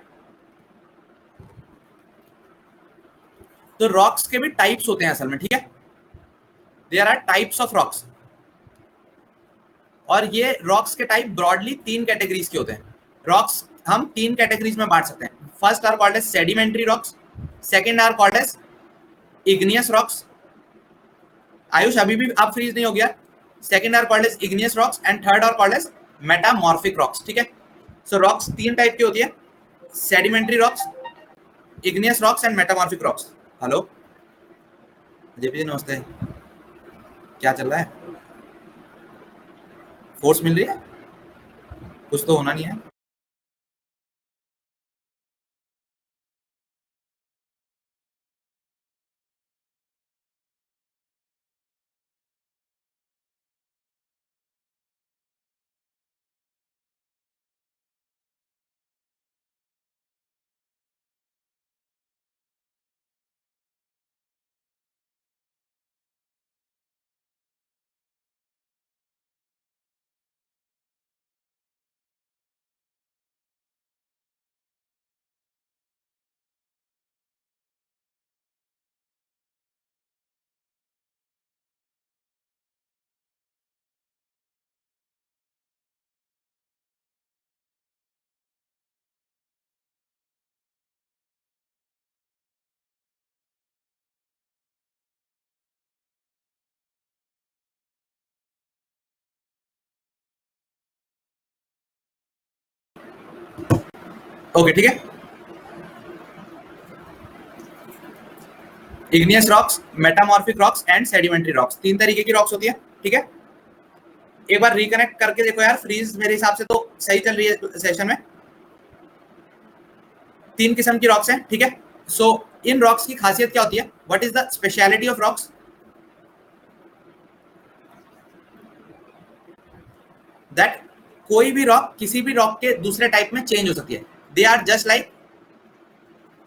Speaker 1: तो रॉक्स के भी टाइप्स होते हैं असल में। ठीक है, there are types of rocks, और ये रॉक्स के टाइप ब्रॉडली तीन कैटेगरीज के होते हैं। रॉक्स हम तीन कैटेगरीज में बांट सकते हैं। First are called as sedimentary rocks, second are called as igneous rocks. Ayush अभी भी आप फ्रीज नहीं हो गया। Second are called as igneous rocks and third are called as metamorphic rocks. ठीक है, सो रॉक्स तीन टाइप की होती है, sedimentary rocks, igneous rocks and metamorphic rocks. Hello Ajay ji, नमस्ते, क्या चल रहा है? फोर्स मिल रही है? कुछ तो होना नहीं है। ओके ठीक है, igneous rocks, metamorphic rocks and sedimentary rocks, तीन तरीके की रॉक्स होती है। ठीक है, एक बार रिकनेक्ट करके देखो यार, फ्रीज मेरे हिसाब से तो सही चल रही है सेशन में। तीन किस्म की रॉक्स हैं। ठीक है, सो इन रॉक्स की खासियत क्या होती है? What is the speciality of rocks? That कोई भी रॉक किसी भी रॉक के दूसरे टाइप में चेंज हो सकती है। They are just like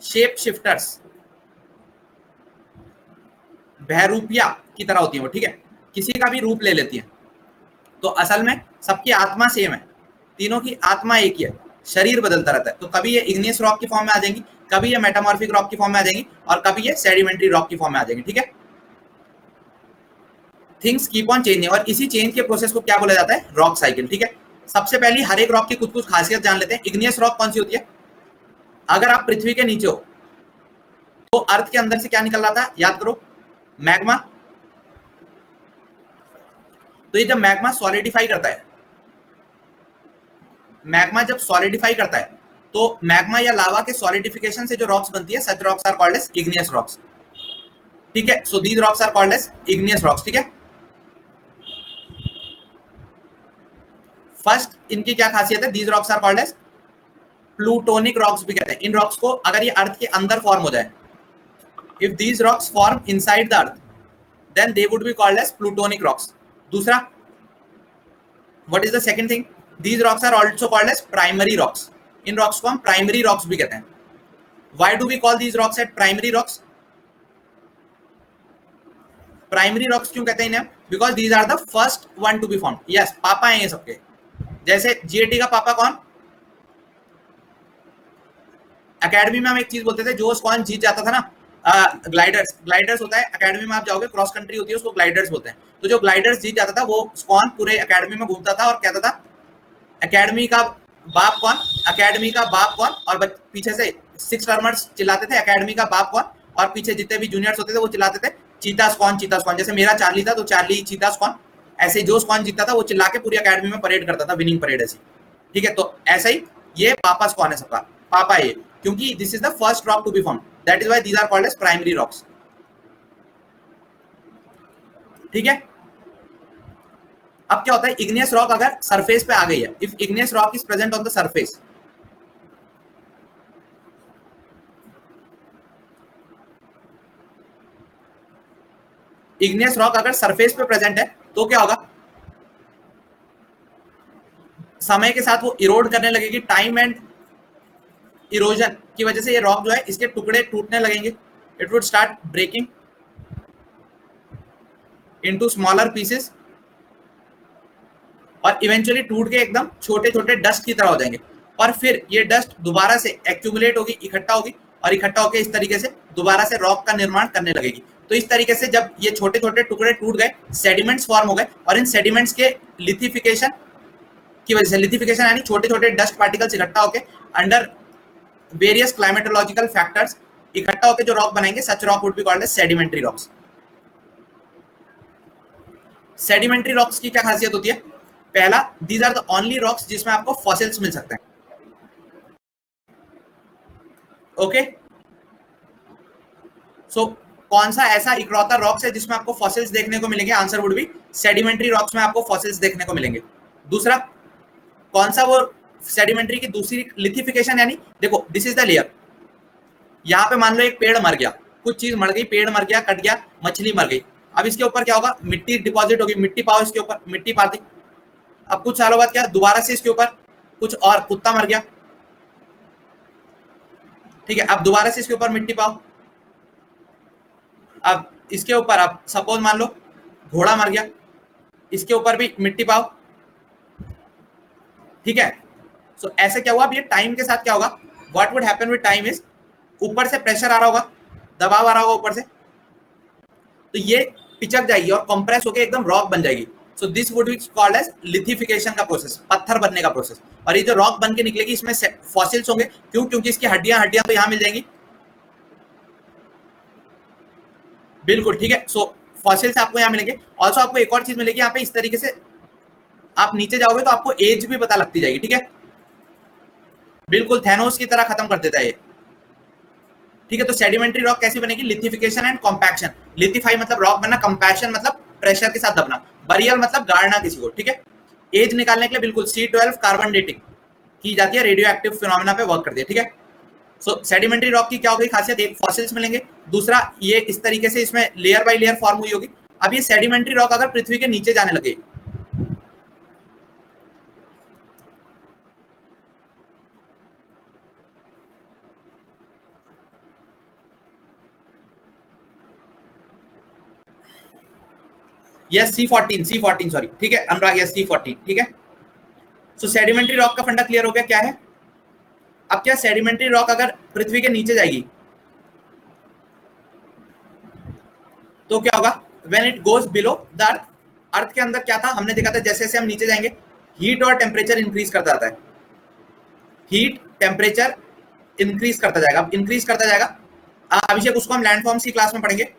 Speaker 1: shape shifters, बहरूपिया की तरह होती है वो। ठीक है, किसी का भी रूप ले लेती है। तो असल में सबकी आत्मा सेम है, तीनों की आत्मा एक ही है, शरीर बदलता रहता है। तो कभी ये इग्नियस रॉक की फॉर्म में आ जाएंगी, कभी ये मेटामॉर्फिक रॉक की फॉर्म में आ जाएंगी, और कभी ये सेडिमेंट्री रॉक की फॉर्म में आ जाएंगी। ठीक है, थिंग्स कीप ऑन चेंजिंग, और इसी चेंज के प्रोसेस को क्या बोला जाता है? Rock cycle. ठीक है, सबसे पहले हर एक रॉक की कुछ कुछ खासियत जान लेते हैं। इग्नियस रॉक कौन सी होती है? अगर आप पृथ्वी के नीचे हो तो अर्थ के अंदर से क्या निकल रहा था? याद करो, मैग्मा। तो ये जब मैग्मा सॉलिडिफाई करता है, मैग्मा जब सॉलिडिफाई करता है तो मैग्मा या लावा के सॉलिडिफिकेशन से जो रॉक्स बनती है, such rocks are called as igneous rocks. ठीक है, so these rocks are called as igneous rocks. ठीक है, फर्स्ट इनकी क्या खासियत है? These rocks are called as plutonic rocks भी कहते हैं। इन रॉक्स को अगर ये अर्थ के अंदर फॉर्म हो जाए, if these rocks form inside the earth, then they would be called as plutonic rocks. दूसरा, what is the second thing? These rocks are also called as primary rocks. इन रॉक्स को हम प्राइमरी रॉक्स भी कहते हैं। Why do we call these rocks at primary rocks? Primary rocks क्यों कहते हैं इन्हें? Because these are the first one to be form. Yes, पापा हैं ये सबके। जैसे जीएटी का पापा कौन? एकेडमी में हम एक चीज बोलते थे, जो स्कॉन जीत जाता था ना, ग्लाइडर्स होता है एकेडमी में, आप जाओगे क्रॉस कंट्री होती है, उसको ग्लाइडर्स बोलते हैं। तो जो ग्लाइडर्स जीत जाता था वो स्कॉन पूरे एकेडमी में घूमता था और कहता था एकेडमी का बाप कौन, एकेडमी का बाप कौन, और पीछे से 6 टर्मर्स चिल्लाते थे एकेडमी का बाप कौन, और पीछे जितने भी जूनियर्स होते थे वो चिल्लाते थे चीता स्कॉन, चीता स्कॉन। जैसे मेरा चार्ली था तो चार्ली चीता स्कॉन, ऐसे जो स्कॉन जीतता था वो चिल्ला के पूरी एकेडमी में परेड करता था, विनिंग परेड ऐसी। ठीक है, तो ऐसा ही ये पापा स्कॉन है सबका, पापा ये, क्योंकि this is the first rock to be form, that is why these are called as primary rocks. ठीक है, अब क्या होता है, इग्नियस रॉक अगर सरफेस पे आ गई है, if igneous rock is present on the surface, igneous rock अगर सरफेस पे प्रेजेंट है तो क्या होगा, समय के साथ वो इरोड करने लगेगी, टाइम एंड इरोजन की वजह से ये रॉक जो है इसके टुकड़े टूटने लगेंगे, it would start breaking into smaller pieces, और इवेंचुअली टूट के एकदम छोटे छोटे डस्ट की तरह हो जाएंगे, और फिर ये डस्ट दोबारा से एक्यूमुलेट होगी, इकट्ठा होगी, और इकट्ठा होकर इस तरीके से दोबारा से रॉक का निर्माण करने लगेगी। तो इस तरीके से जब ये छोटे छोटे टुकड़े टूट गए, सेडिमेंट्स फॉर्म हो गए, और इन सेडिमेंट्स के लिथिफिकेशन की वजह से, लिथिफिकेशन यानी छोटे छोटे डस्ट पार्टिकल्स इकट्ठा होकर अंडर वेरियस क्लाइमेटोलॉजिकल फैक्टर्स इकट्ठा होकर जो रॉक बनाएंगे, such rock would be called as sedimentary rocks. Sedimentary rocks की क्या खासियत होती है? पहला, these are the only rocks जिसमें आपको फॉसिल्स मिल सकते हैं। ओके, सो कौन सा ऐसा इकलौता रॉक्स है जिसमें आपको फॉसिल्स देखने को मिलेंगे? Answer would be sedimentary rocks में आपको फॉसिल्स देखने को मिलेंगे। दूसरा, कौन सा वो सेडिमेंट्री की दूसरी लिथिफिकेशन, यानी देखो दिस इज द लेयर, यहां पे मान लो एक पेड़ मर गया, कुछ चीज मर गई, पेड़ मर गया, कट गया, मछली मर गई, अब इसके ऊपर क्या होगा, मिट्टी डिपॉजिट होगी, मिट्टी पाओ इसके ऊपर, मिट्टी पा दी, अब कुछ सालों बाद क्या, दोबारा से इसके ऊपर कुछ और, कुत्ता मर गया, ठीक है, अब दोबारा से इसके ऊपर मिट्टी पाओ, अब इसके ऊपर, अब सपोज मान लो घोड़ा मर गया, इसके ऊपर भी मिट्टी पाओ, ठीक है। सो ऐसे क्या हुआ, अब ये टाइम के साथ क्या होगा, what would happen with time is, ऊपर से प्रेशर आ रहा होगा, दबाव आ रहा होगा ऊपर से, तो ये पिचक जाएगी और कंप्रेस होकर एकदम रॉक बन जाएगी। So this would be called as lithification का प्रोसेस, पत्थर बनने का प्रोसेस। और ये जो रॉक बन के निकलेगी इसमें फॉसिल्स होंगे, क्यों? क्योंकि इसकी हड्डियां तो यहां मिल जाएंगी, बिल्कुल ठीक है। सो फॉसिल्स आपको यहाँ मिलेंगे। ऑल्सो आपको एक और चीज मिलेगी यहाँ पे, इस तरीके से आप नीचे जाओगे तो आपको एज भी पता लगती जाएगी, ठीक है, बिल्कुल थैनोस की तरह खत्म कर देता है ये, ठीक है। तो सेडिमेंट्री रॉक कैसी बनेगी, लिथिफिकेशन एंड कॉम्पैक्शन। लिथिफाई मतलब रॉक बनना, कंपैक्शन मतलब प्रेशर के साथ दबना, बरियल मतलब गाड़ना किसी को, ठीक है। एज निकालने के लिए बिल्कुल C12 कार्बन डेटिंग की जाती है, रेडियो एक्टिव फिनोमेना पे वर्क करती है, ठीक है। सो सेडिमेंट्री रॉक की क्या होगी खासियत, एक फॉसिल्स मिलेंगे, दूसरा ये इस तरीके से इसमें लेयर बाय लेयर फॉर्म हुई होगी। अब ये सेडिमेंट्री रॉक अगर पृथ्वी के नीचे जाने लगे, यस C14 सॉरी, ठीक है, अनुराग, यस C14, ठीक है। सो सेडिमेंट्री रॉक का फंडा क्लियर हो गया क्या है। अब क्या, सेडिमेंट्री रॉक अगर पृथ्वी के नीचे जाएगी तो क्या होगा, when it goes below the earth, earth के अंदर क्या था हमने देखा था, जैसे जैसे हम नीचे जाएंगे हीट और टेम्परेचर इंक्रीज करता जाता है, हीट टेम्परेचर इंक्रीज करता जाएगा, अब इंक्रीज करता जाएगा। अभिषेक उसको हम लैंडफॉर्म्स की क्लास में पढ़ेंगे।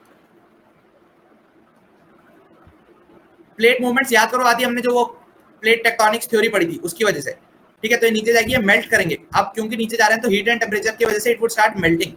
Speaker 1: प्लेट मूवमेंट्स याद करो, आदि हमने जो वो प्लेट टेक्टोनिक्स थ्योरी पढ़ी थी उसकी वजह से, ठीक है। तो ये नीचे जाएगी, ये मेल्ट करेंगे, अब क्योंकि नीचे जा रहे हैं तो हीट एंड टेम्परेचर की वजह से it would start melting,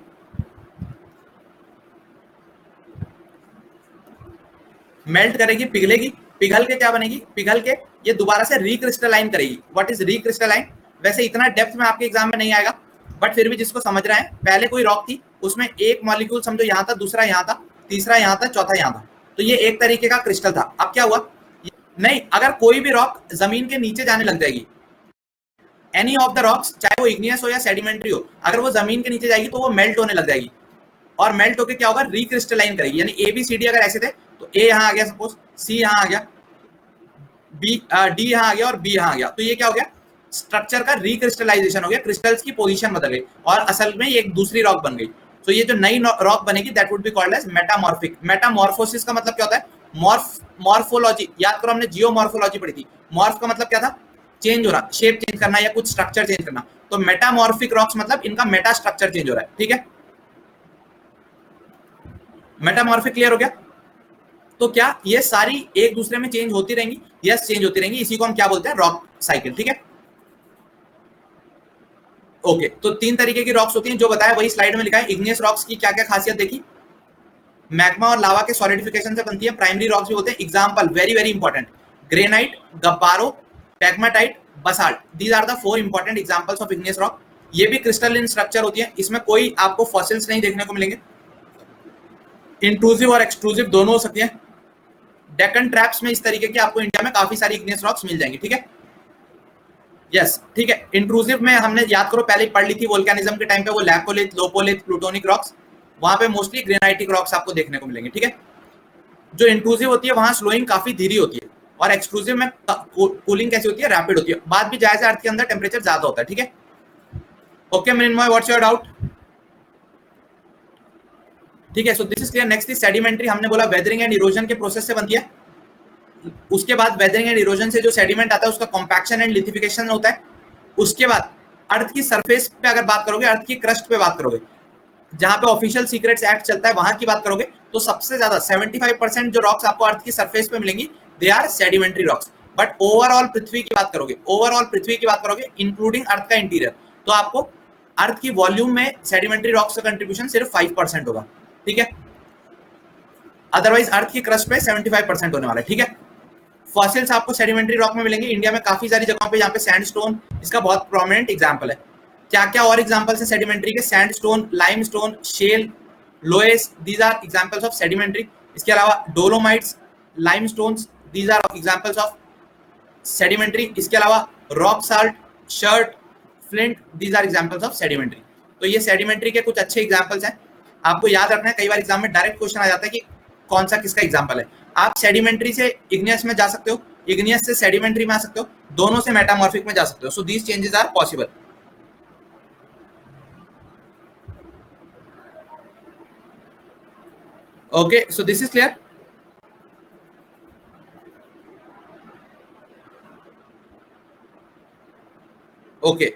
Speaker 1: melt करेगी, पिघलेगी, पिघल के क्या बनेगी, पिघल के ये दोबारा से रिक्रिस्टलाइन करेगी। व्हाट इज रिक्रिस्टलाइन, वैसे इतना डेप्थ में आपके एग्जाम में नहीं आएगा, बट फिर भी जिसको समझ रहे हैं, पहले कोई रॉक थी उसमें एक मॉलिक्यूल समझो यहाँ था, दूसरा यहाँ था, तीसरा यहाँ था, चौथा यहाँ था, तो ये एक तरीके का क्रिस्टल था। अब क्या हुआ, नहीं, अगर कोई भी रॉक जमीन के नीचे जाने लग जाएगी, एनी ऑफ द रॉक्स, चाहे वो इग्नियस हो या सेडिमेंट्री हो, अगर वो जमीन के नीचे जाएगी तो वो मेल्ट होने लग जाएगी, और मेल्ट होकर क्या होगा, रिक्रिस्टलाइन करेगी। यानी ABCD अगर ऐसे थे तो ए यहाँ आ गया, सपोज सी यहाँ आ गया, बी डी यहाँ आ गया और बी यहाँ आ गया। तो ये क्या हो गया, स्ट्रक्चर का रिक्रिस्टलाइजेशन हो गया, क्रिस्टल्स की पोजीशन बदल गई और असल में ये एक दूसरी रॉक बन गई। तो ये जो नई रॉक बनेगी that would be called as metamorphic. Metamorphosis का मतलब क्या होता है, मॉर्फोलॉजी, याद करो हमने जियोमॉर्फोलॉजी पढ़ी थी। मॉर्फ का मतलब क्या था, चेंज हो रहा, शेप चेंज करना या कुछ स्ट्रक्चर चेंज करना। तो मेटामॉर्फिक रॉक्स मतलब इनका मेटा स्ट्रक्चर चेंज हो रहा है, ठीक है। मेटामॉर्फिक क्लियर हो गया। तो क्या ये सारी एक दूसरे में चेंज होती रहेंगी, यस चेंज होती रहेंगी, इसी को हम क्या बोलते हैं, रॉक साइकिल, ठीक है। ओके, तो तीन तरीके की रॉक्स होती हैं, जो बताया वही स्लाइड में लिखा है। इग्नियस रॉक्स की क्या क्या खासियत देखी, मैग्मा और लावा के सॉलिडिफिकेशन से बनती है, प्राइमरी रॉक्स भी होते हैं। Example very very important, granite, gabbro, pegmatite, basalt, these are the 4 important examples of igneous rock. ये भी क्रिस्टलिन स्ट्रक्चर होती है, इसमें कोई आपको फॉसिल्स नहीं देखने को मिलेंगे। इंट्रूसिव और एक्सट्रूसिव दोनों हो सकती है। डेक्कन ट्रैप्स में इस तरीके की आपको इंडिया में काफी सारी इग्नियस रॉक्स मिल जाएंगी, ठीक है। यस, ठीक है। इंट्रूसिव में हमने याद करो पहले ही पढ़ ली थी, वोल्केनिज्म के टाइम पे वो लैकोलिथ, लोपोलिथ, प्लूटोनिक रॉक्स, वहां पे मोस्टली ग्रेनाइटिक रॉक्स आपको देखने को मिलेंगे, ठीक है। जो इंट्रूसिव होती है वहां स्लोइंग काफी धीरे होती है, और एक्सक्लूसिव में कूलिंग कैसी होती है, रैपिड होती है। बात भी जायज है, अर्थ के अंदर टेम्परेचर ज्यादा होता है, ठीक है। Okay Mrunmay, what's your doubt, ठीक है। सो this is clear. Next is sedimentary. हमने बोला वेदरिंग एंड इरोजन के प्रोसेस से बनती है। उसके बाद वेदरिंग एंड इरोजन से जो सेडिमेंट आता है उसका कॉम्पैक्शन एंड लिथिफिकेशन होता है। उसके बाद अर्थ की सरफेस पे अगर बात करोगे, अर्थ की क्रस्ट पे बात करोगे, जहां पे ऑफिशियल सीक्रेट्स एक्ट चलता है वहां की बात करोगे, तो सबसे ज्यादा 75% जो रॉक्स आपको अर्थ की सरफेस पे मिलेंगी they are sedimentary rocks. But overall पृथ्वी की बात करोगे, ओवरऑल पृथ्वी की बात करोगे इंक्लूडिंग अर्थ का इंटीरियर, तो आपको अर्थ की वॉल्यूम में सेडिमेंट्री रॉक्स का कंट्रीब्यूशन सिर्फ 5% होगा, ठीक है। अदरवाइज अर्थ की क्रस्ट पे 75% होने वाला है, ठीक है। फॉसिल्स आपको सेडिमेंट्री रॉक में मिलेंगे इंडिया में काफी सारी जगहों पे, यहाँ पे सैंडस्टोन इसका बहुत प्रोमिनेंट एग्जांपल है। क्या क्या और एग्जांपल्स हैं सेडिमेंट्री के, sandstone, limestone, shale, loess, these are examples of sedimentary. इसके अलावा dolomites, limestones, these are examples of sedimentary. इसके अलावा rock salt, chert, flint, these are examples of sedimentary. तो ये सेडिमेंट्री के कुछ अच्छे एग्जांपल्स हैं, आपको याद रखना है। कई बार एग्जाम में डायरेक्ट क्वेश्चन आ जाता है कि कौन सा किसका एग्जांपल है। आप सेडिमेंट्री से इग्नियस में जा सकते हो, इग्नियस से सेडिमेंट्री में आ सकते हो, दोनों से मेटामॉर्फिक में जा सकते हो। So these changes are possible. Okay, so this is clear. Okay,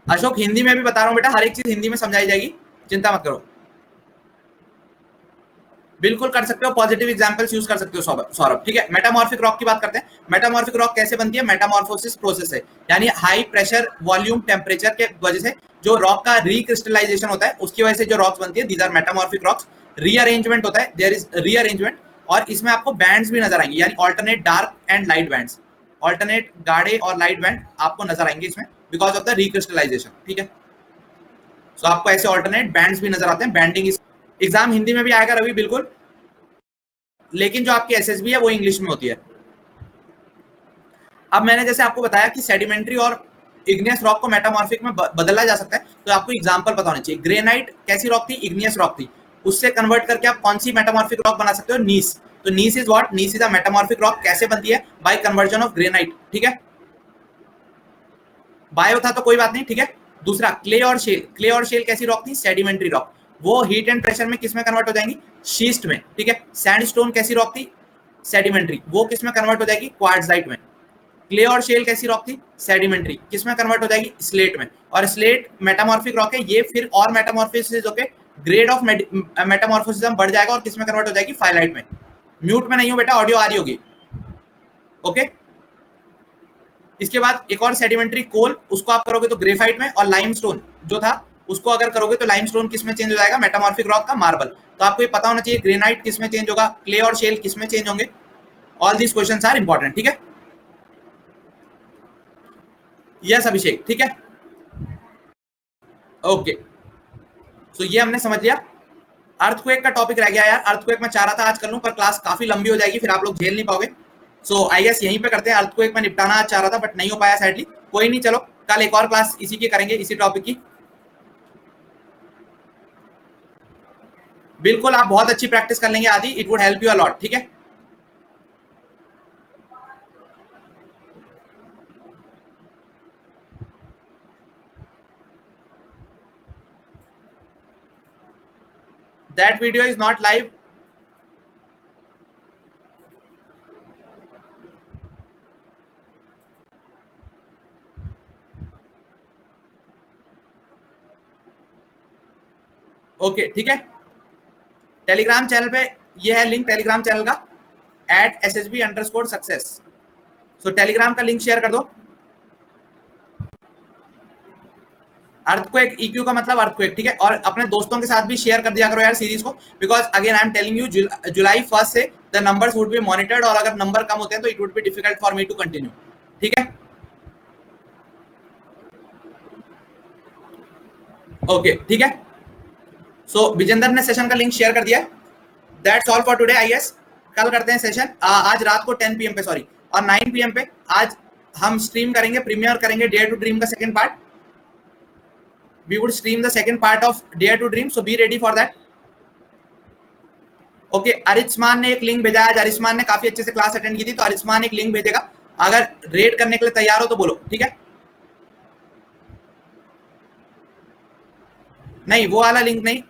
Speaker 1: Ashok Hindi में भी बता रहा हूं बेटा, हर एक चीज हिंदी में समझाई जाएगी, चिंता मत करो। बिल्कुल कर सकते हो, पॉजिटिव एग्जांपल्स यूज कर सकते हो सौरभ, ठीक है। मेटामॉर्फिक रॉक की बात करते हैं। मेटामॉर्फिक रॉक कैसे बनती है, मेटामॉर्फोसिस प्रोसेस है, यानी हाई प्रेशर, वॉल्यूम, टेम्परेचर के वजह से जो रॉक का रिक्रिस्टलाइजेशन होता है उसकी वजह से जो रॉक्स बनती है, these are metamorphic rocks. Rearrangement होता है, देयर इज रीअरेंजमेंट, और इसमें आपको बैंड्स भी नजर आएंगे, यानी alternate dark and light bands, alternate गाढ़े और लाइट बैंड आपको नजर आएंगे इसमें बिकॉज ऑफ द रिक्रिस्टलाइजेशन, ठीक है। सो आपको ऐसे ऑल्टरनेट बैंड्स भी नजर आते हैं। बैंडिंग इस एग्जाम हिंदी में भी आएगा रवि, बिल्कुल, लेकिन जो आपकी एसएसबी है वो इंग्लिश में होती है। अब मैंने जैसे आपको बताया कि सेडिमेंट्री और इग्नियस रॉक को मेटामॉर्फिक में बदला जा सकता है, तो आपको एग्जांपल पता होना चाहिए। ग्रेनाइट कैसी रॉक थी, इग्नियस रॉक थी, उससे कन्वर्ट करके आप कौन सी मेटामॉर्फिक रॉक बना सकते हो, नीस। तो नीस is what, gneiss is a metamorphic rock. कैसे बनती है, बाय कन्वर्जन ऑफ ग्रेनाइट, ठीक है। बायो था तो कोई बात नहीं, ठीक है। दूसरा क्ले और शेल, क्ले और शेल कैसी रॉक थी, सेडिमेंट्री रॉक, वो हीट एंड प्रेशर में किस में कन्वर्ट हो जाएंगी, शीस्ट में, ठीक है। सैंडस्टोन कैसी रॉक थी, सेडिमेंट्री, वो किस में कन्वर्ट हो जाएगी, क्वार्ट्जाइट में। क्ले और शेल कैसी रॉक थी, सेडिमेंट्री, किस में कन्वर्ट हो जाएगी, स्लेट में। और स्लेट मेटामॉर्फिक रॉक है, ये फिर और मेटामॉर्फिसिस होके ग्रेड ऑफ मेटामॉर्फोसिज्म बढ़ जाएगा और किस में कन्वर्ट हो जाएगी, फाइलाइट में। म्यूट में नहीं हो बेटा, ऑडियो आ रही होगी, ओके। इसके बाद एक और सेडिमेंट्री कोल, उसको आप करोगे तो ग्रेफाइट में, और लाइमस्टोन जो था उसको अगर करोगे तो लाइमस्टोन किस में चेंज हो जाएगा, मेटामॉर्फिक रॉक का मार्बल। तो आपको ये पता होना चाहिए ग्रेनाइट किस में चेंज होगा, क्ले और शेल किस में चेंज होंगे। All these questions are important, ठीक है। यस अभिषेक, ठीक है, ओके। सो ये हमने समझ लिया। अर्थक्वेक का टॉपिक रह गया यार, अर्थक्वेक मैं चाह रहा था आज कर लूं, पर क्लास काफी लंबी हो जाएगी, फिर आप लोग झेल नहीं पाओगे। सो आई गेस यहीं पे करते हैं। अर्थक्वेक में निपटाना आज चाह रहा था बट नहीं हो पाया सैडली, कोई नहीं, चलो कल एक और क्लास इसी की करेंगे, इसी टॉपिक की। बिल्कुल आप बहुत अच्छी प्रैक्टिस कर लेंगे आदि, it would help you a lot, ठीक है। That video is not live. Okay ठीक है, टेलीग्राम चैनल पे ये है लिंक टेलीग्राम चैनल का, @SSB_success। सो टेलीग्राम का लिंक शेयर कर दो। अर्थक्वेक EQ का मतलब अर्थक्वेक, ठीक है। और अपने दोस्तों के साथ भी शेयर कर दिया करो यार सीरीज को, because again I am telling you, जुलाई 1 से the numbers would be monitored, और अगर नंबर कम होते हैं तो it would be difficult for me to continue, ठीक है। ओके ठीक है, सो विजेंदर ने सेशन का लिंक शेयर कर दिया है। That's all for today I guess. कल करते हैं सेशन, आज रात को 10 PM पे, सॉरी, और 9 PM पे आज हम स्ट्रीम करेंगे, प्रीमियर करेंगे डेयर टू ड्रीम का second part. We would stream the second part of dare to dream, so be ready for that. Okay, Arisman ने एक लिंक भेजा है। आज अरिस्मान ने काफी अच्छे से क्लास अटेंड की थी, तो अरिस्मान एक लिंक भेजेगा। अगर रेड करने के लिए तैयार हो तो बोलो, ठीक है। नहीं, वो वाला लिंक नहीं।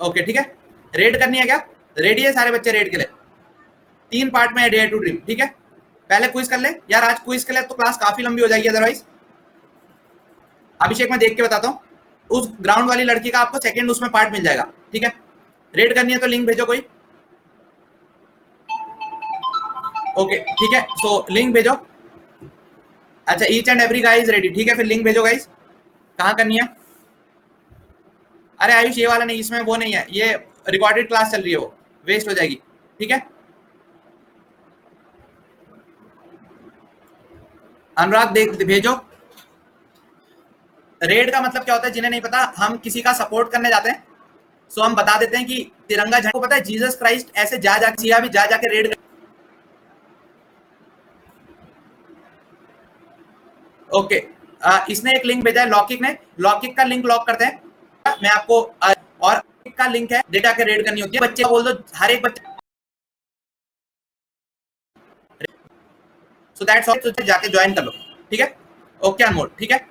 Speaker 1: ओके ठीक है, रेड करनी है क्या? रेडी है सारे बच्चे रेड के लिए? 3 पार्ट में है डेयर टू ड्रीम, ठीक है। पहले क्विज कर ले यार, आज क्विज के लिए तो क्लास काफी लंबी हो जाएगी अदरवाइज। अभिषेक मैं देख के बताता हूँ, उस ग्राउंड वाली लड़की का आपको सेकंड उसमें पार्ट मिल जाएगा, ठीक है। रेड करनी है तो लिंक भेजो कोई। ओके ठीक है, सो लिंक भेजो। अच्छा, each and every guys ready, ठीक है। फिर लिंक भेजो गाइस, कहाँ करनी है? अरे आयुष, ये वाला नहीं, इसमें वो नहीं है, ये रिकॉर्डेड क्लास चल रही है, वो वेस्ट हो जाएगी, ठीक है। अनुराग देख भेजो। रेड का मतलब क्या होता है जिन्हें नहीं पता, हम किसी का सपोर्ट करने जाते हैं, सो हम बता देते हैं कि तिरंगा झंडा को पता है जीसस क्राइस्ट ऐसे जा जाके सिया भी जा जाके रेड। ओके, इसने एक लिंक भेजा है लौकिक ने, लौकिक का लिंक लॉक करते हैं। मैं आपको और का लिंक है, डेटा के रेड करनी होती है, बच्चे बोल दो, हर एक बच्चे। सो दैट्स ऑल, जाके ज्वाइन कर लो, ठीक है। ओके अनमोल, ठीक है।